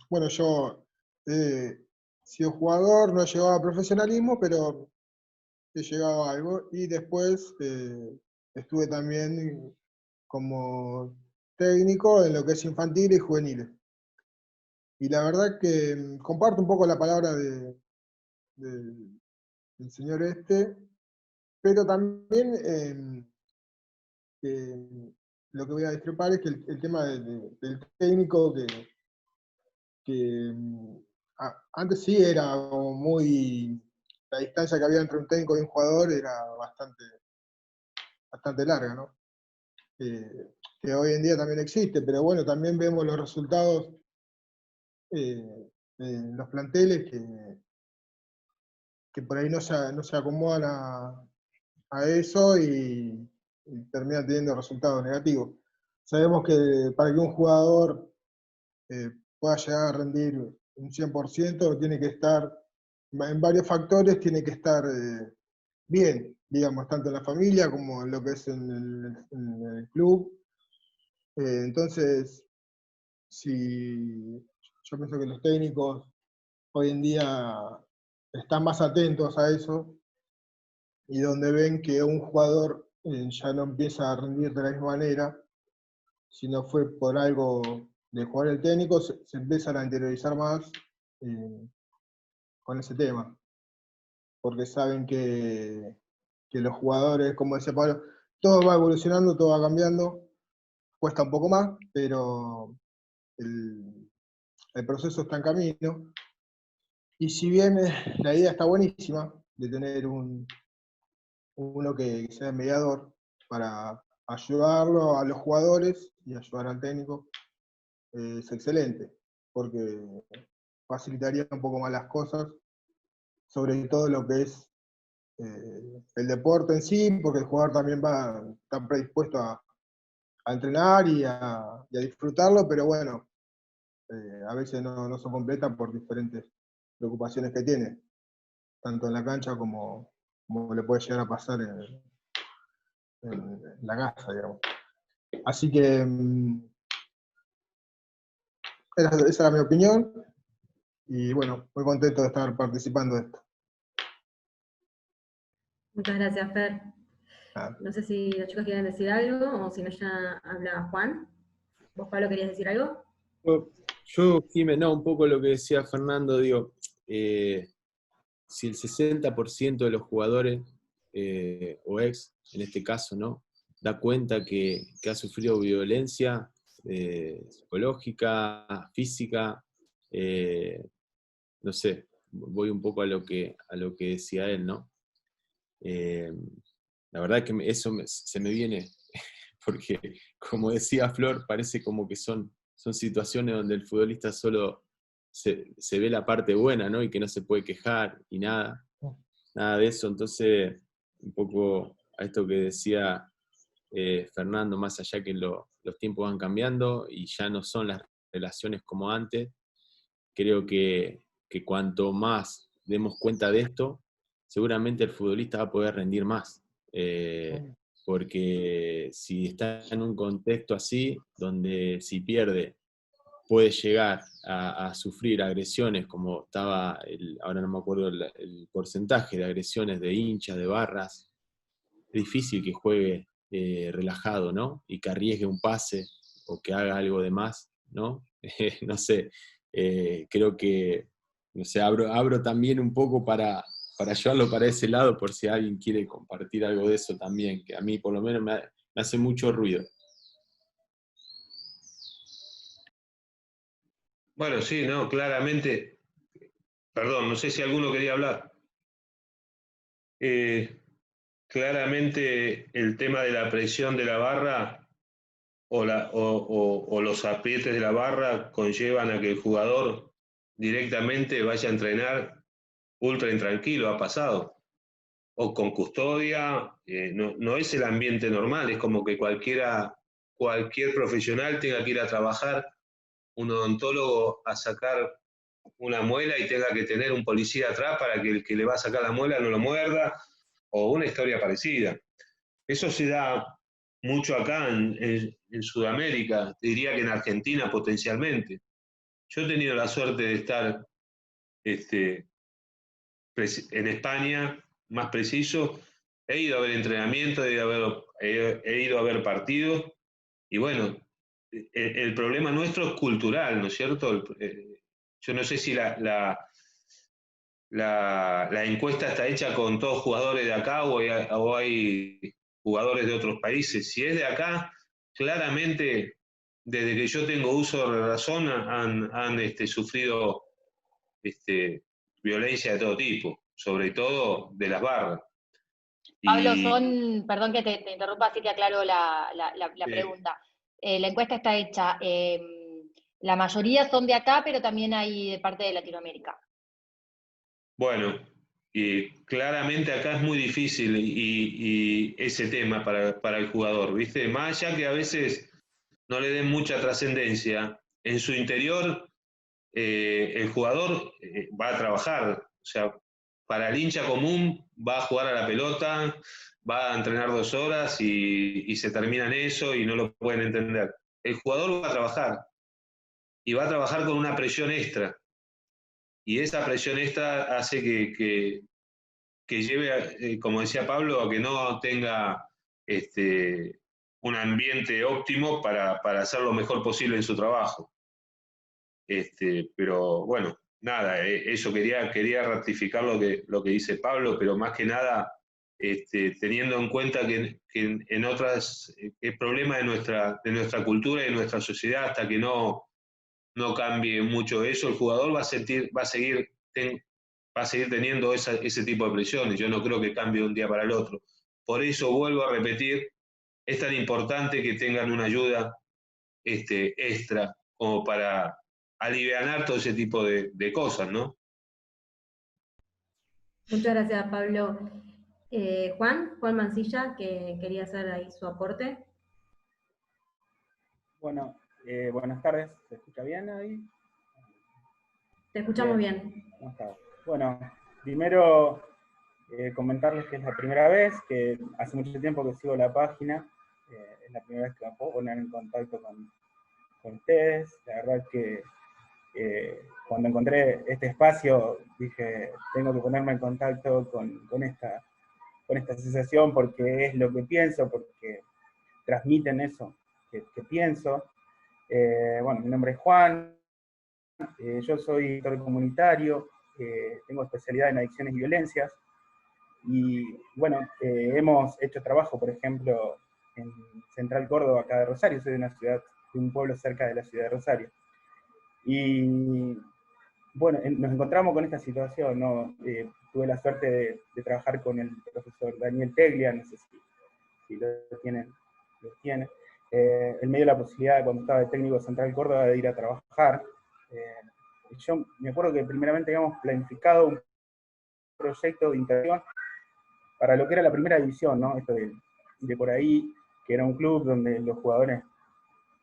[SPEAKER 7] bueno, yo he sido jugador, no he llegado a profesionalismo, pero he llegado a algo, y después estuve también como técnico en lo que es infantil y juveniles. Y la verdad que comparto un poco la palabra del señor pero también lo que voy a discrepar es que el tema del técnico que antes sí era como muy... La distancia que había entre un técnico y un jugador era bastante larga, ¿no? Que hoy en día también existe, pero bueno, también vemos los resultados en los planteles que por ahí no se acomodan a eso y terminan teniendo resultados negativos. Sabemos que para que un jugador pueda llegar a rendir un 100%, tiene que estar, en varios factores, tiene que estar bien, digamos, tanto en la familia como en lo que es en el club. Entonces, yo pienso que los técnicos hoy en día están más atentos a eso, y donde ven que un jugador ya no empieza a rendir de la misma manera, si no fue por algo de jugar el técnico, se empiezan a interiorizar más con ese tema, porque saben que los jugadores, como decía Pablo, todo va evolucionando, todo va cambiando, cuesta un poco más, pero el proceso está en camino, y si bien la idea está buenísima de tener uno que sea mediador para ayudarlo a los jugadores y ayudar al técnico, es excelente, porque facilitaría un poco más las cosas, sobre todo lo que es el deporte en sí, porque el jugador también va tan predispuesto a entrenar y a disfrutarlo, pero bueno, a veces no se completa por diferentes preocupaciones que tiene, tanto en la cancha como le puede llegar a pasar en la casa, digamos. Así que esa era mi opinión, y bueno, muy contento de estar participando de esto.
[SPEAKER 3] Muchas gracias, Fer.
[SPEAKER 7] Nada.
[SPEAKER 3] No sé si los chicos quieren decir algo, o si no ya habla Juan. ¿Vos, Pablo, querías decir algo?
[SPEAKER 2] Yo, Jimena, un poco lo que decía Fernando, digo, si el 60% de los jugadores, o ex, en este caso, ¿no?, da cuenta que ha sufrido violencia psicológica, física, no sé, voy un poco a lo que decía él, ¿no? La verdad que eso se me viene, porque como decía Flor, parece como que son situaciones donde el futbolista solo se ve la parte buena, ¿no? Y que no se puede quejar y nada de eso. Entonces, un poco a esto que decía Fernando, más allá que los tiempos van cambiando y ya no son las relaciones como antes, creo que cuanto más demos cuenta de esto, seguramente el futbolista va a poder rendir más. Porque si está en un contexto así, donde si pierde puede llegar a sufrir agresiones, como estaba, ahora no me acuerdo el porcentaje de agresiones de hinchas, de barras, es difícil que juegue relajado, ¿no? Y que arriesgue un pase o que haga algo de más, ¿no? No sé, creo que, no sé, abro también un poco para llevarlo para ese lado, por si alguien quiere compartir algo de eso también, que a mí por lo menos me hace mucho ruido.
[SPEAKER 6] Bueno, sí, no, claramente, perdón, no sé si alguno quería hablar. Claramente el tema de la presión de la barra o los aprietes de la barra conllevan a que el jugador directamente vaya a entrenar ultra intranquilo, ha pasado. O con custodia, no es el ambiente normal, es como que cualquier profesional tenga que ir a trabajar, un odontólogo a sacar una muela y tenga que tener un policía atrás para que el que le va a sacar la muela no lo muerda, o una historia parecida. Eso se da mucho acá en Sudamérica, diría que en Argentina potencialmente. Yo he tenido la suerte de estar en España, más preciso, he ido a ver entrenamientos, he ido a ver partidos, Y bueno, el problema nuestro es cultural, ¿no es cierto? Yo no sé si la encuesta está hecha con todos jugadores de acá o hay jugadores de otros países. Si es de acá, claramente, desde que yo tengo uso de razón, han sufrido violencia de todo tipo, sobre todo de las barras.
[SPEAKER 4] Pablo,
[SPEAKER 6] Y,
[SPEAKER 4] perdón que te interrumpa, así te aclaro la pregunta. La encuesta está hecha, la mayoría son de acá, pero también hay de parte de Latinoamérica.
[SPEAKER 6] bueno, y claramente acá es muy difícil y ese tema para el jugador, ¿viste? Más allá que a veces no le den mucha trascendencia, en su interior el jugador va a trabajar, o sea, para el hincha común va a jugar a la pelota, va a entrenar 2 horas y se termina en eso y no lo pueden entender. El jugador va a trabajar y va a trabajar con una presión extra. Y esa presión extra hace que lleve, como decía Pablo, a que no tenga un ambiente óptimo para hacer lo mejor posible en su trabajo. Pero bueno, nada, eso quería ratificar lo que dice Pablo, pero más que nada teniendo en cuenta que en otras, el problema de nuestra cultura y de nuestra sociedad, hasta que no cambie mucho eso, el jugador va a seguir teniendo ese tipo de presiones. Yo no creo que cambie de un día para el otro. Por eso vuelvo a repetir, es tan importante que tengan una ayuda extra como para alivianar todo ese tipo de cosas, ¿no?
[SPEAKER 3] Muchas gracias, Pablo. Juan Mancilla, que quería hacer ahí su aporte.
[SPEAKER 8] Bueno, buenas tardes. ¿Se escucha bien ahí?
[SPEAKER 3] Te escuchamos bien.
[SPEAKER 8] Bueno, primero comentarles que es la primera vez, que hace mucho tiempo que sigo la página, es la primera vez que me puedo poner en contacto con ustedes. La verdad que cuando encontré este espacio dije, tengo que ponerme en contacto con esta asociación porque es lo que pienso, porque transmiten eso que pienso. Bueno, mi nombre es Juan, yo soy editor comunitario, tengo especialidad en adicciones y violencias, y bueno, hemos hecho trabajo, por ejemplo, en Central Córdoba, acá de Rosario. Soy de un pueblo cerca de la ciudad de Rosario. Y bueno, nos encontramos con esta situación, ¿no? Tuve la suerte de trabajar con el profesor Daniel Teglia, no sé si lo tienen. Él me dio la posibilidad, cuando estaba de técnico de Central Córdoba, de ir a trabajar. Yo me acuerdo que primeramente habíamos planificado un proyecto de integración para lo que era la primera división, ¿no? Esto de por ahí, que era un club donde los jugadores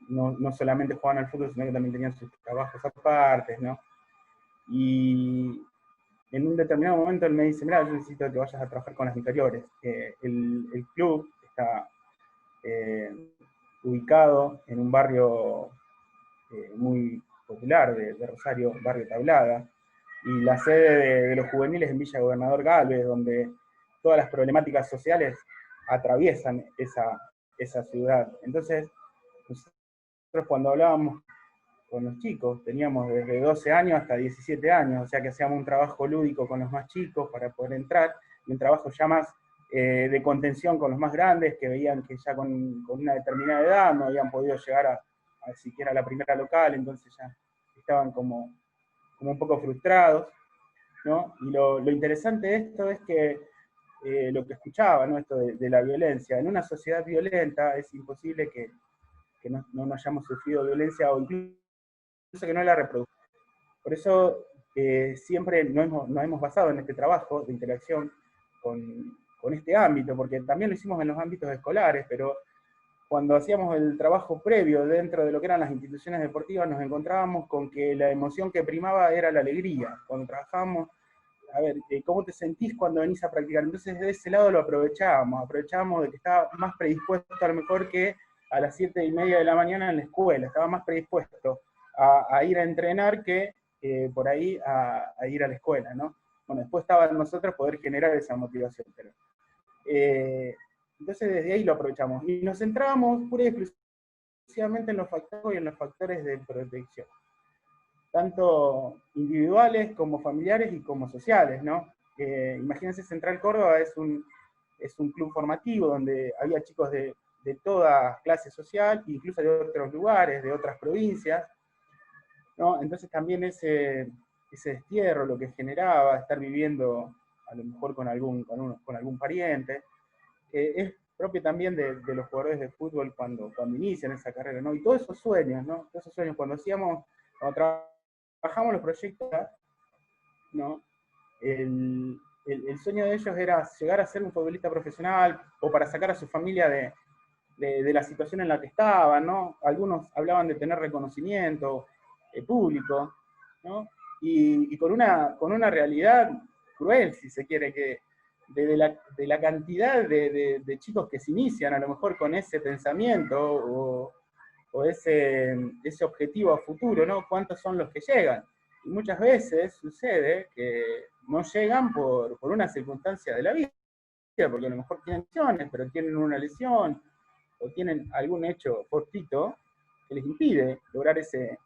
[SPEAKER 8] no solamente jugaban al fútbol, sino que también tenían sus trabajos aparte, ¿no? Y en un determinado momento él me dice, mira, yo necesito que vayas a trabajar con las inferiores. El club está ubicado en un barrio muy popular de Rosario, barrio Tablada, y la sede de los juveniles en Villa Gobernador Galvez, donde todas las problemáticas sociales atraviesan esa ciudad. Entonces, nosotros cuando hablábamos con los chicos, teníamos desde 12 años hasta 17 años, o sea que hacíamos un trabajo lúdico con los más chicos para poder entrar, y un trabajo ya más de contención con los más grandes, que veían que ya con una determinada edad no habían podido llegar a siquiera a la primera local, entonces ya estaban como un poco frustrados, ¿no? Y lo interesante de esto es que lo que escuchaba, ¿no? Esto de la violencia. En una sociedad violenta es imposible que no hayamos sufrido violencia o incluso que no la reproduzcamos. Por eso siempre nos hemos basado en este trabajo de interacción con este ámbito, porque también lo hicimos en los ámbitos escolares, pero cuando hacíamos el trabajo previo dentro de lo que eran las instituciones deportivas, nos encontrábamos con que la emoción que primaba era la alegría. Cuando trabajábamos, a ver, ¿cómo te sentís cuando venís a practicar? Entonces de ese lado lo aprovechábamos de que estaba más predispuesto a lo mejor que a las 7:30 de la mañana en la escuela, estaba más predispuesto a ir a entrenar que por ahí a ir a la escuela, ¿no? Bueno, después estaba en nosotros poder generar esa motivación, pero entonces desde ahí lo aprovechamos y nos centrábamos pura y exclusivamente en los factores y en los factores de protección, tanto individuales como familiares y como sociales, ¿no? Imagínense, Central Córdoba es un club formativo donde había chicos de toda clase social, incluso de otros lugares, de otras provincias, ¿no? Entonces también ese destierro, lo que generaba estar viviendo a lo mejor con algún pariente, es propio también de los jugadores de fútbol cuando inician esa carrera, ¿no? Y todos esos sueños, ¿no? Todos esos sueños, cuando trabajamos los proyectos, ¿no? El sueño de ellos era llegar a ser un futbolista profesional, o para sacar a su familia de la situación en la que estaban, ¿no? Algunos hablaban de tener reconocimiento público, ¿no? Y con una realidad cruel, si se quiere, que de la cantidad de chicos que se inician a lo mejor con ese pensamiento o ese objetivo a futuro, ¿no? ¿Cuántos son los que llegan? Y muchas veces sucede que no llegan por una circunstancia de la vida, porque a lo mejor tienen lesiones, pero tienen una lesión, o tienen algún hecho fortuito que les impide lograr ese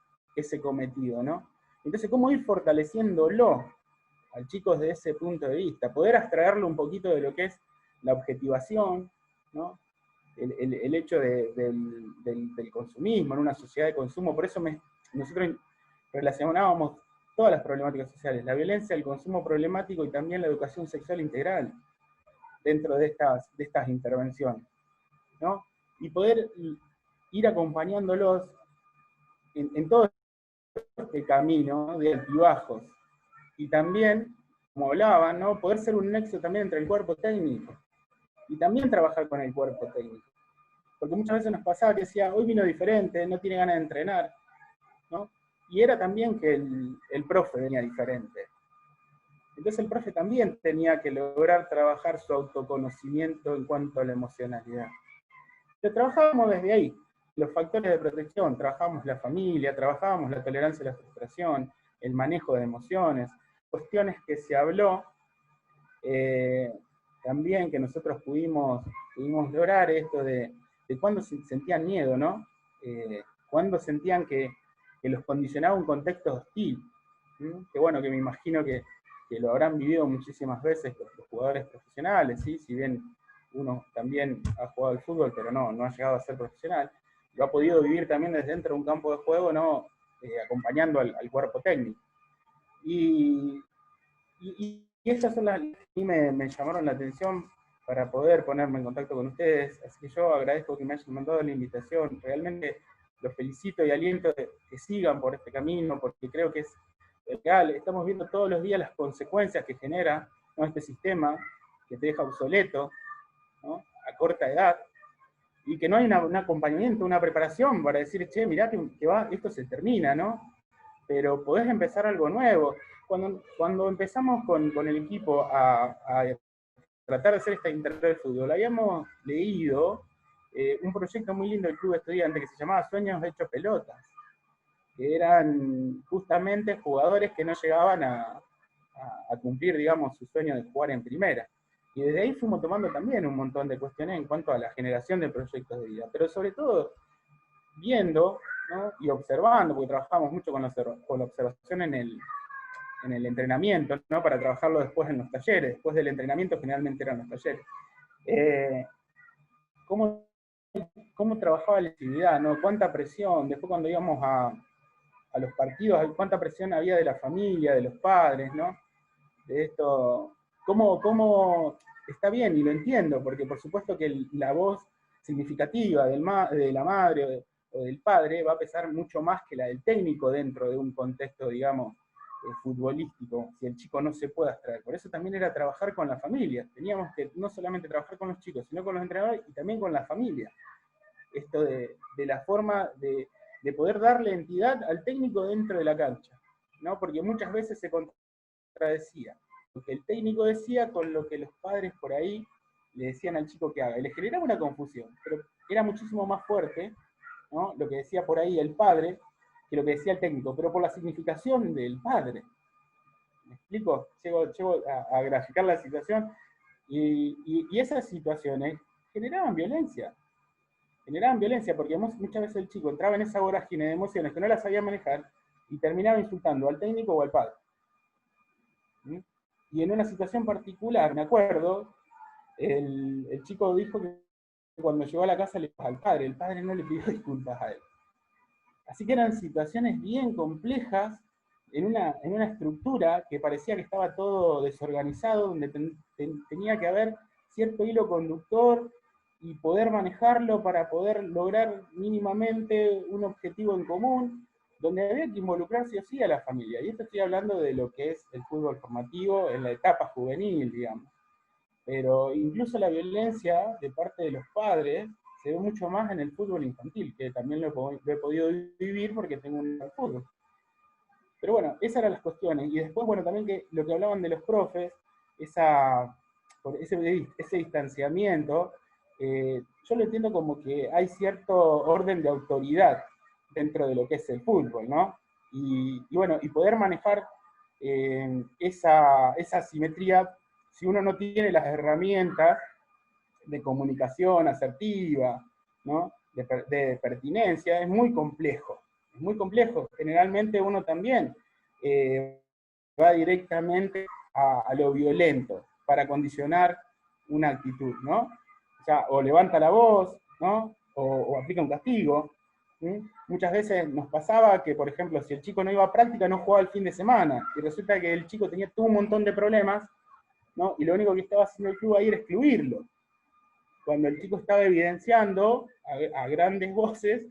[SPEAKER 8] cometido, ¿no? Entonces, ¿cómo ir fortaleciéndolo al chico desde ese punto de vista? Poder abstraerlo un poquito de lo que es la objetivación, ¿no? El hecho del consumismo en una sociedad de consumo. Por eso nosotros relacionábamos todas las problemáticas sociales, la violencia, el consumo problemático y también la educación sexual integral dentro de estas intervenciones, ¿no? Y poder ir acompañándolos en todo este camino de altibajos. Y también, como hablaban, ¿no? Poder ser un nexo también entre el cuerpo técnico y también trabajar con el cuerpo técnico. Porque muchas veces nos pasaba que decía, hoy vino diferente, no tiene ganas de entrenar, ¿no? Y era también que el profe venía diferente. Entonces el profe también tenía que lograr trabajar su autoconocimiento en cuanto a la emocionalidad. Pero trabajábamos desde ahí, los factores de protección, trabajábamos la familia, trabajábamos la tolerancia a la frustración, el manejo de emociones, cuestiones que se habló también, que nosotros pudimos lograr esto de cuando sentían miedo, ¿no? Cuando sentían que los condicionaba un contexto hostil. Que bueno, que me imagino que lo habrán vivido muchísimas veces los jugadores profesionales, ¿sí? Si bien uno también ha jugado al fútbol, pero no ha llegado a ser profesional, lo ha podido vivir también desde dentro de un campo de juego, ¿no? Acompañando al cuerpo técnico. Y estas son las que a mí me llamaron la atención para poder ponerme en contacto con ustedes, así que yo agradezco que me hayan mandado la invitación, realmente los felicito y aliento que sigan por este camino, porque creo que es real. Estamos viendo todos los días las consecuencias que genera, ¿no? Este sistema que te deja obsoleto, ¿no? A corta edad, y que no hay un acompañamiento, una preparación para decir, che, mirá que esto se termina, ¿no? Pero podés empezar algo nuevo. Cuando empezamos con el equipo a tratar de hacer esta internet del fútbol, habíamos leído un proyecto muy lindo del Club Estudiante que se llamaba Sueños Hechos Pelotas, que eran justamente jugadores que no llegaban a cumplir, digamos, su sueño de jugar en primera. Y desde ahí fuimos tomando también un montón de cuestiones en cuanto a la generación de proyectos de vida, pero sobre todo viendo, ¿no? Y observando, porque trabajamos mucho con la observación en el entrenamiento, ¿no? Para trabajarlo después en los talleres. Después del entrenamiento generalmente eran los talleres. ¿Cómo trabajaba la actividad, ¿no? Cuánta presión, después cuando íbamos a los partidos, cuánta presión había de la familia, de los padres, ¿no? De esto, cómo está bien, y lo entiendo, porque por supuesto que la voz significativa de la madre o del padre va a pesar mucho más que la del técnico dentro de un contexto, digamos, futbolístico, si el chico no se puede abstraer. Por eso también era trabajar con la familia. Teníamos que no solamente trabajar con los chicos, sino con los entrenadores y también con la familia. Esto de la forma de poder darle entidad al técnico dentro de la cancha, ¿no? Porque muchas veces se contradecía lo que el técnico decía con lo que los padres por ahí le decían al chico que haga. Y le generaba una confusión, pero era muchísimo más fuerte, ¿no? Lo que decía por ahí el padre que lo que decía el técnico, pero por la significación del padre. ¿Me explico? Llego a graficar la situación, y esas situaciones generaban violencia. generaban violencia, porque muchas veces el chico entraba en esa vorágine de emociones que no las sabía manejar y terminaba insultando al técnico o al padre. ¿Sí? Y en una situación particular, me acuerdo, el chico dijo que cuando llegó a la casa le dijo al padre, el padre no le pidió disculpas a él. Así que eran situaciones bien complejas en una estructura que parecía que estaba todo desorganizado, donde tenía que haber cierto hilo conductor y poder manejarlo para poder lograr mínimamente un objetivo en común, donde había que involucrarse así a la familia. Y esto estoy hablando de lo que es el fútbol formativo en la etapa juvenil, digamos. Pero incluso la violencia de parte de los padres se ve mucho más en el fútbol infantil, que también lo he podido vivir porque tengo un fútbol. Pero bueno, esas eran las cuestiones. Y después, bueno, también que lo que hablaban de los profes, ese distanciamiento, yo lo entiendo como que hay cierto orden de autoridad dentro de lo que es el fútbol, ¿no? Y bueno, y poder manejar esa asimetría, si uno no tiene las herramientas de comunicación asertiva, ¿no? de pertinencia, es muy complejo. Es muy complejo. Generalmente uno también va directamente a lo violento para condicionar una actitud, ¿no? O sea, o levanta la voz, ¿no? O aplica un castigo. ¿Sí? Muchas veces nos pasaba que, por ejemplo, si el chico no iba a práctica, no jugaba el fin de semana, y resulta que el chico tuvo un montón de problemas, ¿no? Y lo único que estaba haciendo el club ahí era excluirlo, cuando el chico estaba evidenciando a grandes voces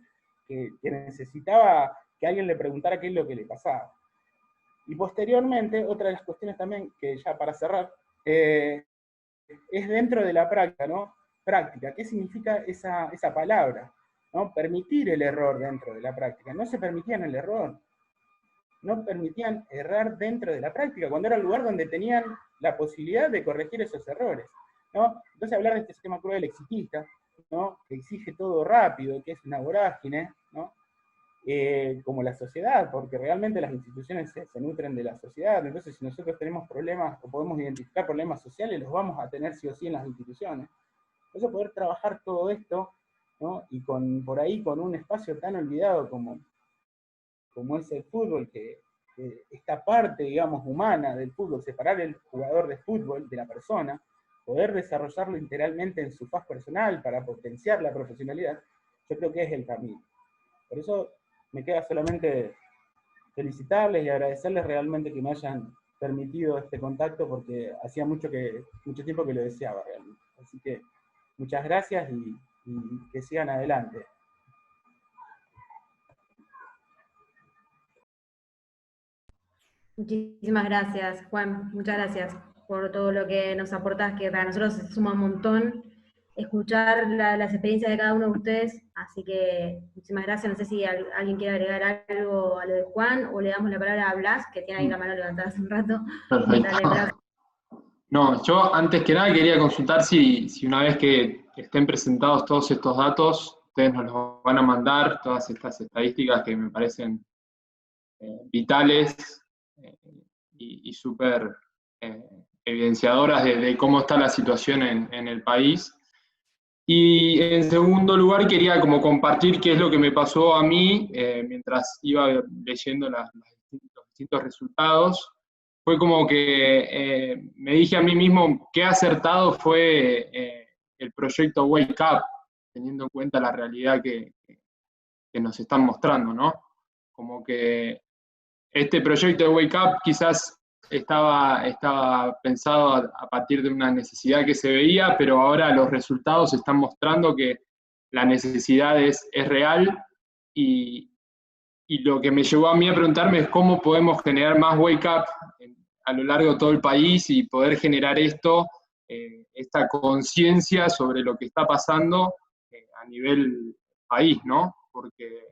[SPEAKER 8] que necesitaba que alguien le preguntara qué es lo que le pasaba. Y posteriormente, otra de las cuestiones también, que ya para cerrar, es dentro de la práctica, ¿no? Práctica, ¿qué significa esa palabra? ¿No? Permitir el error dentro de la práctica. No se permitían el error. No permitían errar dentro de la práctica, cuando era el lugar donde tenían la posibilidad de corregir esos errores, ¿no? Entonces hablar de este sistema cruel exitista, ¿no? Que exige todo rápido, que es una vorágine, ¿no? Como la sociedad, porque realmente las instituciones se nutren de la sociedad. Entonces, si nosotros tenemos problemas o podemos identificar problemas sociales, los vamos a tener sí o sí en las instituciones. Entonces, poder trabajar todo esto, ¿no? Y por ahí con un espacio tan olvidado como es el fútbol, que esta parte, digamos, humana del fútbol, separar el jugador de fútbol de la persona, poder desarrollarlo integralmente en su faz personal para potenciar la profesionalidad, yo creo que es el camino. Por eso me queda solamente felicitarles y agradecerles realmente que me hayan permitido este contacto, porque hacía mucho tiempo que lo deseaba realmente. Así que muchas gracias y que sigan adelante.
[SPEAKER 3] Muchísimas gracias, Juan. Muchas gracias por todo lo que nos aportás, que para nosotros se suma un montón escuchar las experiencias de cada uno de ustedes. Así que muchísimas gracias. No sé si alguien quiere agregar algo a lo de Juan, o le damos la palabra a Blas, que tiene ahí la mano levantada hace un rato.
[SPEAKER 9] Perfecto.
[SPEAKER 3] Dale, Blas.
[SPEAKER 9] No, yo antes que nada quería consultar si una vez que estén presentados todos estos datos, ustedes nos los van a mandar, todas estas estadísticas que me parecen vitales y súper evidenciadoras de cómo está la situación en el país. Y en segundo lugar quería como compartir qué es lo que me pasó a mí mientras iba leyendo los distintos resultados. Fue como que me dije a mí mismo qué acertado fue el proyecto Wake Up, teniendo en cuenta la realidad que nos están mostrando, ¿no? Como que este proyecto de Wake Up quizás estaba pensado a partir de una necesidad que se veía, pero ahora los resultados están mostrando que la necesidad es real, y lo que me llevó a mí a preguntarme es cómo podemos generar más Wake Up a lo largo de todo el país y poder generar esta conciencia sobre lo que está pasando a nivel país, ¿no? Porque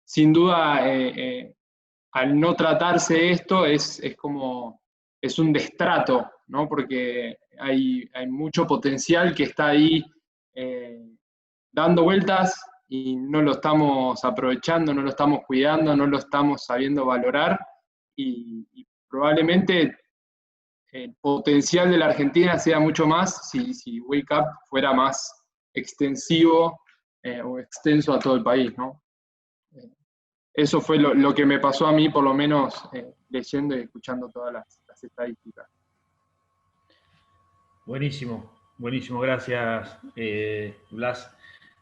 [SPEAKER 9] sin duda al no tratarse esto es un destrato, ¿no? Porque hay mucho potencial que está ahí dando vueltas y no lo estamos aprovechando, no lo estamos cuidando, no lo estamos sabiendo valorar, y probablemente el potencial de la Argentina sea mucho más si Wake Up fuera más extensivo o extenso a todo el país, ¿no? Eso fue lo que me pasó a mí, por lo menos leyendo y escuchando todas las estadísticas.
[SPEAKER 5] Buenísimo, buenísimo, gracias, Blas.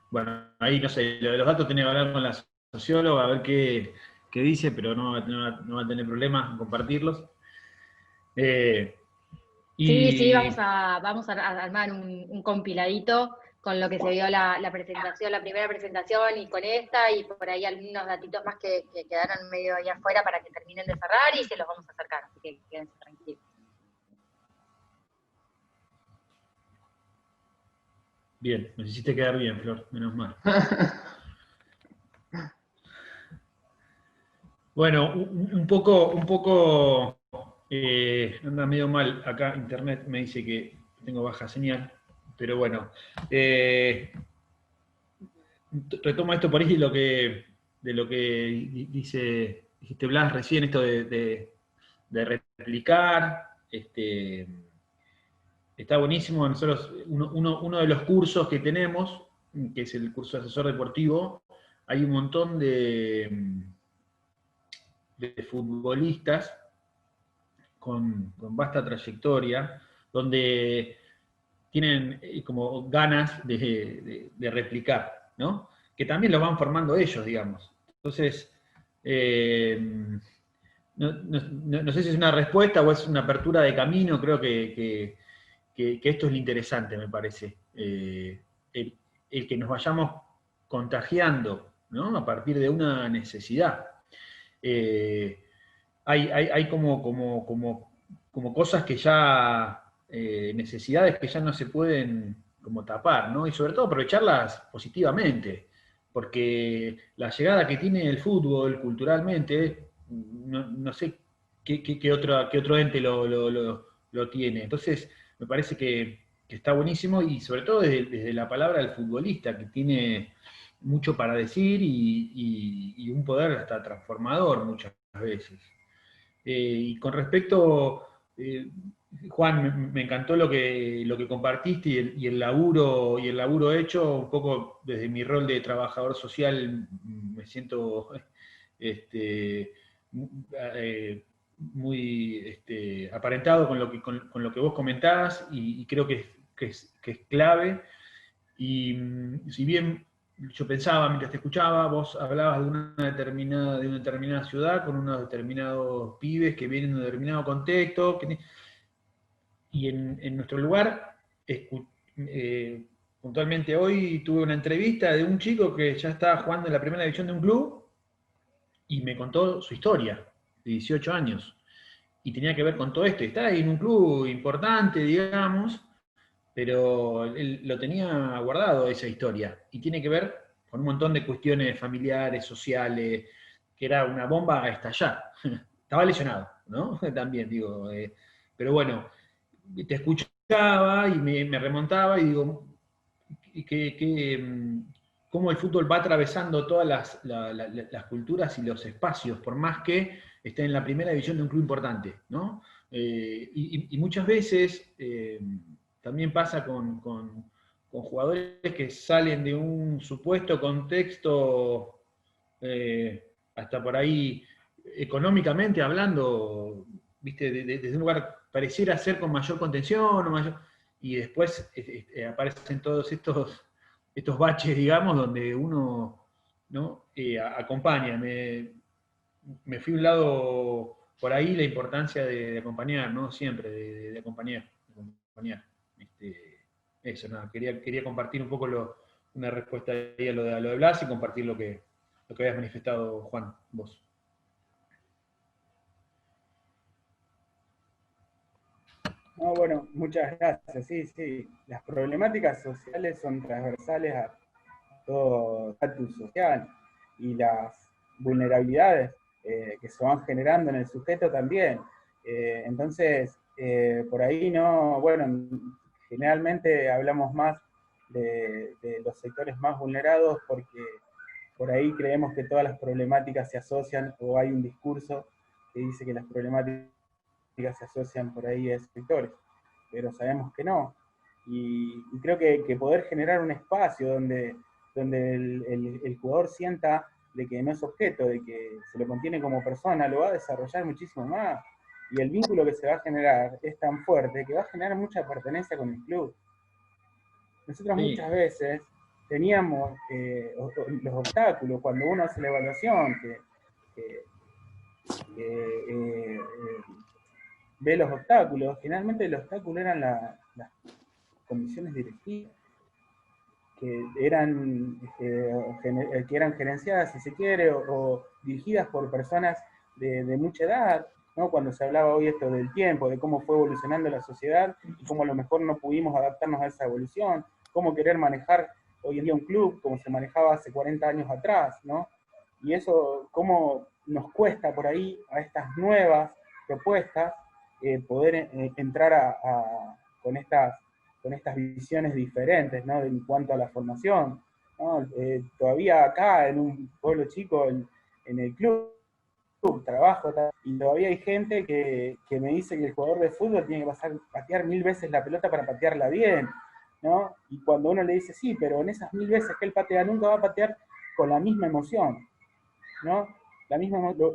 [SPEAKER 5] Bueno, ahí no sé, lo de los datos tenía que hablar con la socióloga, a ver qué dice, pero no va a tener problema en compartirlos.
[SPEAKER 4] Sí, vamos a armar un compiladito con lo que se vio la presentación, la primera presentación, y con esta, y por ahí algunos datitos más que quedaron medio ahí afuera para que terminen de cerrar, y se los vamos a acercar, así que quédense tranquilos.
[SPEAKER 5] Bien, me hiciste quedar bien, Flor, menos mal. Bueno, un poco anda medio mal acá, internet me dice que tengo baja señal, pero bueno, retomo esto por ahí de lo que dijiste Blas recién, esto de replicar, está buenísimo. Nosotros, uno de los cursos que tenemos, que es el curso de asesor deportivo, hay un montón de futbolistas con vasta trayectoria, donde tienen como ganas de replicar, ¿no? Que también los van formando ellos, digamos. Entonces, no sé si es una respuesta o es una apertura de camino, creo que esto es lo interesante, me parece. El que nos vayamos contagiando, ¿no? A partir de una necesidad. Hay como cosas que ya, necesidades que ya no se pueden como tapar, ¿no? Y sobre todo aprovecharlas positivamente, porque la llegada que tiene el fútbol culturalmente, no sé qué otro ente lo tiene. Entonces, me parece que está buenísimo, y sobre todo desde la palabra del futbolista, que tiene mucho para decir y un poder hasta transformador muchas veces. Y con respecto, Juan, me encantó lo que compartiste y el laburo hecho, un poco desde mi rol de trabajador social, me siento muy aparentado con lo que vos comentabas, y creo que es clave. Y si bien yo pensaba, mientras te escuchaba, vos hablabas de una determinada ciudad, con unos determinados pibes que vienen de un determinado contexto, y en nuestro lugar, puntualmente hoy tuve una entrevista de un chico que ya estaba jugando en la primera división de un club, y me contó su historia, de 18 años, y tenía que ver con todo esto. Está ahí en un club importante, digamos, pero él lo tenía guardado, esa historia, y tiene que ver con un montón de cuestiones familiares, sociales, que era una bomba a estallar. Estaba lesionado, ¿no? También, digo, pero bueno, te escuchaba y me remontaba, y digo, cómo el fútbol va atravesando todas las culturas y los espacios, por más que esté en la primera división de un club importante, ¿no? Y muchas veces también pasa con jugadores que salen de un supuesto contexto, hasta por ahí económicamente hablando, ¿viste? Desde un lugar pareciera ser con mayor contención, y después aparecen todos estos baches, digamos, donde uno, ¿no? Acompaña. Me fui a un lado por ahí, la importancia de acompañar, ¿no? Siempre, de acompañar. Eso, nada, quería compartir un poco una respuesta ahí a lo de Blas, y compartir lo que habías manifestado, Juan, vos.
[SPEAKER 8] No, bueno, muchas gracias. Sí. Las problemáticas sociales son transversales a todo estatus social, y las vulnerabilidades que se van generando en el sujeto también. Entonces, por ahí no, bueno, generalmente hablamos más de los sectores más vulnerados, porque por ahí creemos que todas las problemáticas se asocian, o hay un discurso que dice que las problemáticas se asocian por ahí a sectores, pero sabemos que no. Y creo que poder generar un espacio donde donde el jugador sienta de que no es objeto, de que se lo contiene como persona, lo va a desarrollar muchísimo más. Y el vínculo que se va a generar es tan fuerte que va a generar mucha pertenencia con el club. Nosotros
[SPEAKER 5] Sí.
[SPEAKER 8] muchas veces teníamos los obstáculos, cuando uno hace la evaluación, ve los obstáculos, generalmente el obstáculo eran las comisiones directivas, que eran gerenciadas, si se quiere, o dirigidas por personas de mucha edad, ¿no? Cuando se hablaba hoy esto del tiempo, de cómo fue evolucionando la sociedad y cómo a lo mejor no pudimos adaptarnos a esa evolución, cómo querer manejar hoy en día un club como se manejaba hace 40 años atrás, ¿no? Y eso, cómo nos cuesta por ahí a estas nuevas propuestas poder entrar con estas visiones diferentes, ¿no? En cuanto a la formación, ¿no? Todavía acá, en un pueblo chico, en el club, trabajo, y todavía hay gente que me dice que el jugador de fútbol tiene que patear 1000 veces la pelota para patearla bien, ¿no? Y cuando uno le dice, sí, pero en esas 1000 veces que él patea, nunca va a patear con la misma emoción, ¿no?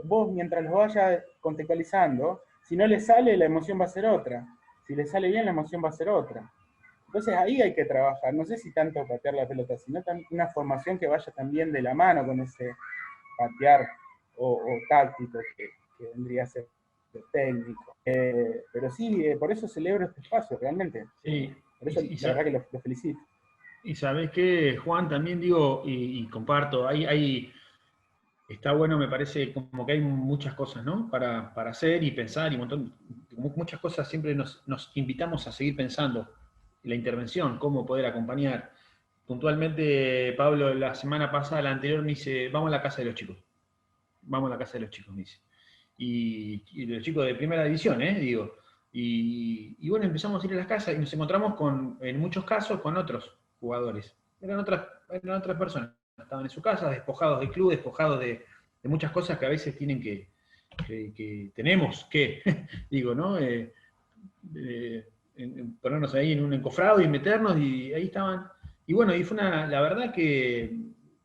[SPEAKER 8] Vos, mientras lo vayas contextualizando, si no le sale, la emoción va a ser otra. Si le sale bien, la emoción va a ser otra. Entonces ahí hay que trabajar, no sé si tanto patear la pelota, sino una formación que vaya también de la mano con ese patear o táctico que vendría a ser técnico. Pero sí, por eso celebro este espacio, realmente.
[SPEAKER 5] Sí.
[SPEAKER 8] Por eso la verdad que lo felicito.
[SPEAKER 5] Y sabés que, Juan, también digo, y comparto, está bueno, me parece como que hay muchas cosas, ¿no? Para hacer y pensar, y muchas cosas siempre nos invitamos a seguir pensando. La intervención, cómo poder acompañar. Puntualmente, Pablo, la semana pasada, la anterior, me dice, vamos a la casa de los chicos. Vamos a la casa de los chicos, me dice. Y los chicos de primera división, digo. Y bueno, empezamos a ir a las casas y nos encontramos en muchos casos con otros jugadores. Eran otras personas. Estaban en su casa, despojados del club, despojados de muchas cosas que a veces tienen tenemos que, digo, ¿no? Ponernos ahí en un encofrado y meternos, y ahí estaban. Y bueno, y fue la verdad que,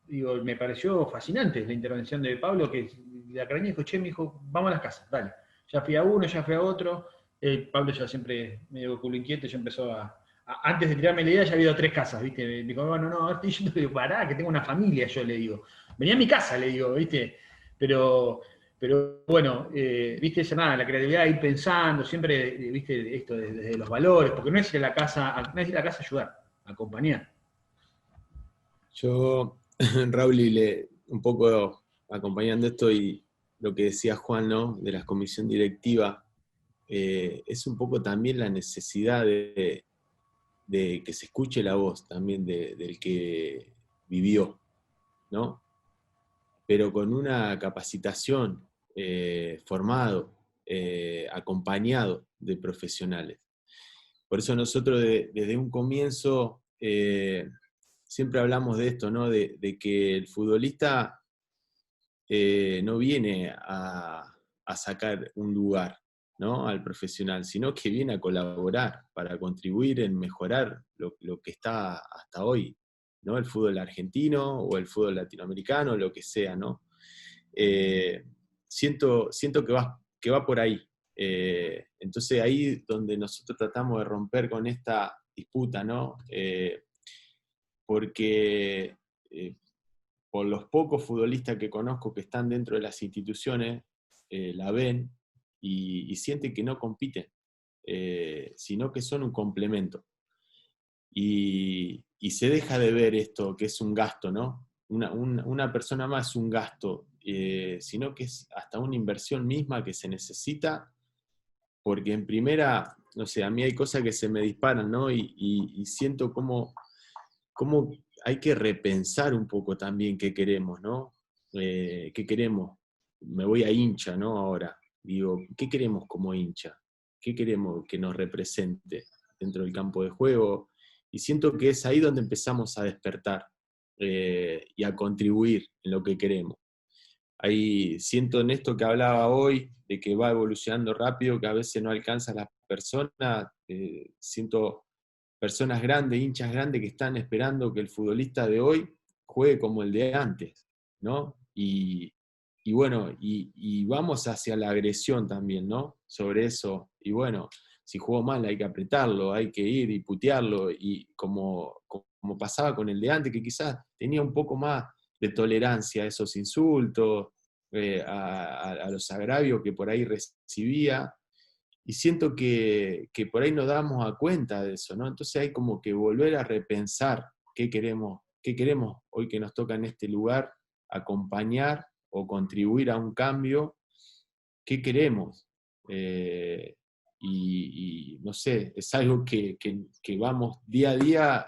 [SPEAKER 5] digo, me pareció fascinante la intervención de Pablo, que la caraña dijo, che, me dijo, vamos a las casas, dale. Ya fui a uno, ya fui a otro. Pablo ya siempre medio culo inquieto, ya empezó antes de tirarme la idea, ya había ido a 3 casas, ¿viste? Me dijo, bueno, no, ahora estoy yendo, digo, pará, que tengo una familia, yo le digo. Venía a mi casa, le digo, ¿viste? Pero bueno, ¿viste? Esa nada, la creatividad, ir pensando, siempre, ¿viste? Esto desde los valores, porque no es ir a la casa, a ayudar, a acompañar.
[SPEAKER 2] Yo, Raúl, un poco acompañando esto y lo que decía Juan, ¿no? De la comisión directiva, es un poco también la necesidad de que se escuche la voz también del que vivió, ¿no? Pero con una capacitación, formado, acompañado de profesionales. Por eso nosotros desde un comienzo siempre hablamos de esto, ¿no? De que el futbolista no viene a sacar un lugar, ¿no? Al profesional, sino que viene a colaborar para contribuir en mejorar lo que está hasta hoy, ¿no? El fútbol argentino o el fútbol latinoamericano, lo que sea, ¿no? Siento que va por ahí. Entonces ahí donde nosotros tratamos de romper con esta disputa, ¿no? Porque por los pocos futbolistas que conozco que están dentro de las instituciones, la ven y sienten que no compiten, sino que son un complemento. Y se deja de ver esto que es un gasto, ¿no? Una persona más es un gasto, sino que es hasta una inversión misma que se necesita, porque en primera, no sé, a mí hay cosas que se me disparan, ¿no? Y siento como hay que repensar un poco también qué queremos, ¿no? ¿Qué queremos? Me voy a hincha, ¿no? Ahora, digo, ¿qué queremos como hincha? ¿Qué queremos que nos represente dentro del campo de juego? Y siento que es ahí donde empezamos a despertar y a contribuir en lo que queremos. Ahí siento en esto que hablaba hoy, de que va evolucionando rápido, que a veces no alcanza a las personas, siento personas grandes, hinchas grandes que están esperando que el futbolista de hoy juegue como el de antes, ¿no? Y bueno, y vamos hacia la agresión también, ¿no? Sobre eso, y bueno, si jugó mal hay que apretarlo, hay que ir y putearlo, y como pasaba con el de antes, que quizás tenía un poco más de tolerancia a esos insultos, a los agravios que por ahí recibía, y siento que por ahí nos damos a cuenta de eso, ¿no? Entonces hay como que volver a repensar qué queremos hoy que nos toca en este lugar, acompañar o contribuir a un cambio, qué queremos. Y no sé, es algo que vamos día a día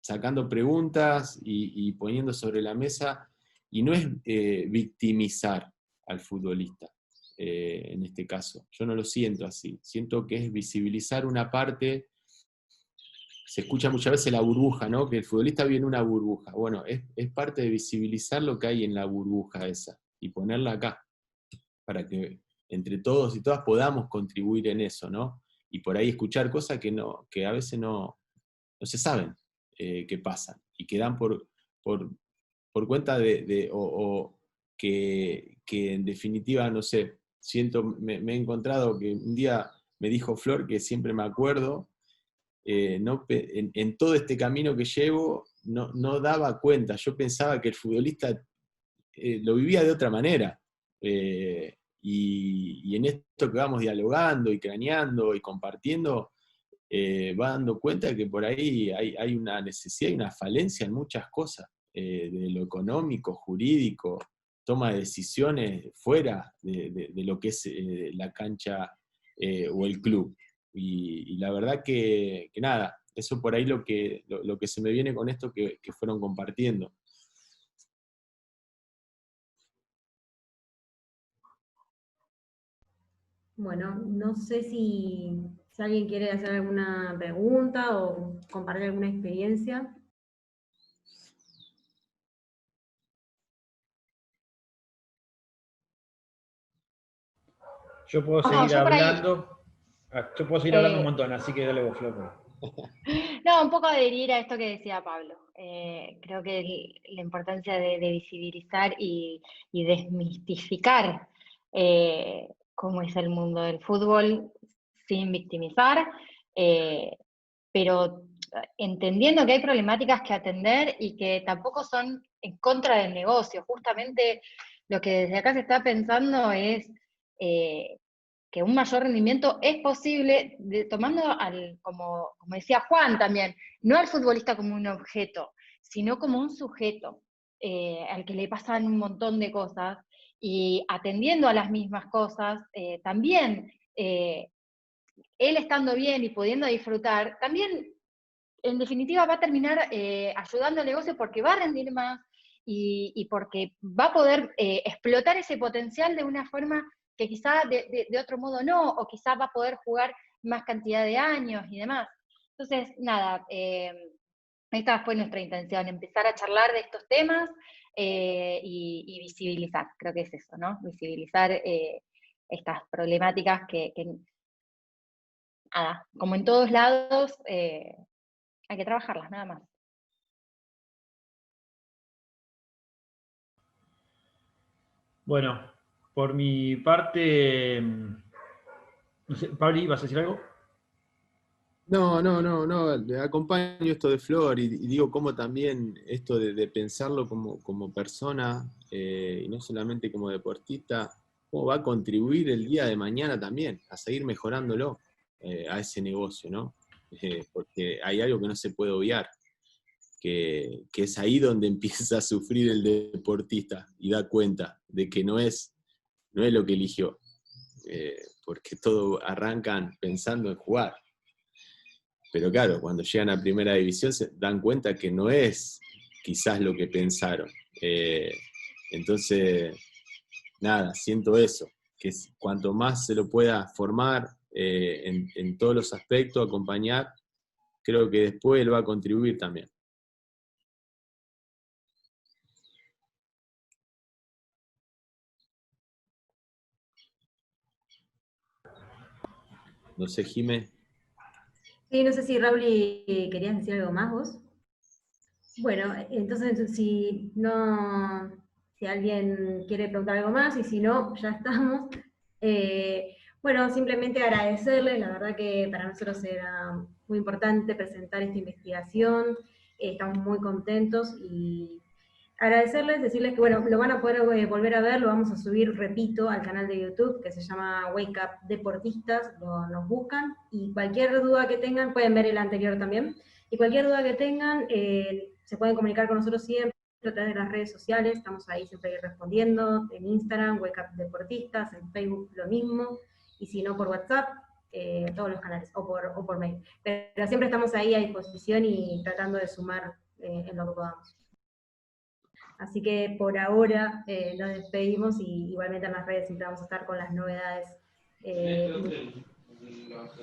[SPEAKER 2] sacando preguntas y poniendo sobre la mesa, y no es victimizar al futbolista. En este caso, yo no lo siento así, siento que es visibilizar una parte. Se escucha muchas veces la burbuja, ¿no? Que el futbolista vive en una burbuja. Bueno, es parte de visibilizar lo que hay en la burbuja esa y ponerla acá, para que entre todos y todas podamos contribuir en eso, ¿no? Y por ahí escuchar cosas que a veces no se saben que pasan, y que dan por cuenta o que en definitiva, no sé, me he encontrado que un día me dijo Flor, que siempre me acuerdo, en todo este camino que llevo, no daba cuenta. Yo pensaba que el futbolista lo vivía de otra manera. Y en esto que vamos dialogando y craneando y compartiendo, va dando cuenta de que por ahí hay una necesidad y una falencia en muchas cosas, de lo económico, jurídico, toma de decisiones fuera de lo que es la cancha o el club. Y la verdad que nada, eso por ahí lo que se me viene con esto que fueron compartiendo.
[SPEAKER 3] Bueno, no sé si alguien quiere hacer alguna pregunta o compartir alguna experiencia.
[SPEAKER 5] Yo puedo
[SPEAKER 4] No,
[SPEAKER 5] seguir
[SPEAKER 4] yo por ahí,
[SPEAKER 5] hablando. Yo puedo seguir hablando un montón, así que dale vos, Flor.
[SPEAKER 4] no, un poco adherir a esto que decía Pablo. Creo que la importancia de visibilizar y desmistificar cómo es el mundo del fútbol sin victimizar, eh, pero entendiendo que hay problemáticas que atender y que tampoco son en contra del negocio. Justamente lo que desde acá se está pensando es que un mayor rendimiento es posible tomando, como decía Juan también, no al futbolista como un objeto, sino como un sujeto al que le pasan un montón de cosas, y atendiendo a las mismas cosas, también él estando bien y pudiendo disfrutar, también en definitiva va a terminar ayudando al negocio, porque va a rendir más y porque va a poder explotar ese potencial de una forma que quizá de otro modo no, o quizá va a poder jugar más cantidad de años y demás. Entonces, nada, esta fue nuestra intención, empezar a charlar de estos temas y visibilizar, creo que es eso, ¿no? Visibilizar estas problemáticas que, nada, como en todos lados, hay que trabajarlas, nada más.
[SPEAKER 5] Bueno, por mi parte, no sé, Pablo, ¿vas a decir algo?
[SPEAKER 2] No, le acompaño esto de Flor y digo cómo también esto de pensarlo como persona, y no solamente como deportista, cómo va a contribuir el día de mañana también a seguir mejorándolo, a ese negocio, ¿no? Porque hay algo que no se puede obviar, que es ahí donde empieza a sufrir el deportista y da cuenta de que no es lo que eligió, porque todos arrancan pensando en jugar. Pero claro, cuando llegan a primera división se dan cuenta que no es quizás lo que pensaron. Entonces, nada, siento eso, que cuanto más se lo pueda formar en todos los aspectos, acompañar, creo que después él va a contribuir también. No sé, Jimé.
[SPEAKER 3] Sí, no sé si Rauli querías decir algo más vos. Bueno, entonces si alguien quiere preguntar algo más, y si no, ya estamos. Bueno, simplemente agradecerles, la verdad que para nosotros era muy importante presentar esta investigación, estamos muy contentos, y agradecerles, decirles que bueno, lo van a poder volver a ver, lo vamos a subir, repito, al canal de YouTube, que se llama Wake Up Deportistas, nos buscan, y cualquier duda que tengan, pueden ver el anterior también, y cualquier duda que tengan, se pueden comunicar con nosotros siempre a través de las redes sociales, estamos ahí siempre respondiendo, en Instagram, Wake Up Deportistas, en Facebook lo mismo, y si no por WhatsApp, todos los canales, o por mail. Pero siempre estamos ahí a disposición y tratando de sumar en lo que podamos. Así que por ahora nos despedimos, y igualmente en las redes siempre vamos a estar con las novedades.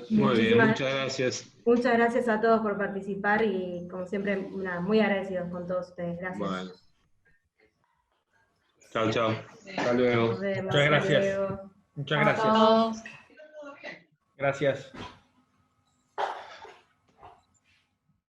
[SPEAKER 6] Muy bien, muchas gracias.
[SPEAKER 3] Muchas gracias a todos por participar, y como siempre, muy agradecidos con todos ustedes. Gracias.
[SPEAKER 2] Bueno.
[SPEAKER 6] Chao, chao. Hasta luego.
[SPEAKER 3] Nos vemos.
[SPEAKER 5] Muchas
[SPEAKER 3] Hasta
[SPEAKER 5] gracias.
[SPEAKER 3] luego.
[SPEAKER 5] Muchas
[SPEAKER 3] Chao a
[SPEAKER 5] gracias.
[SPEAKER 3] todos.
[SPEAKER 5] Gracias.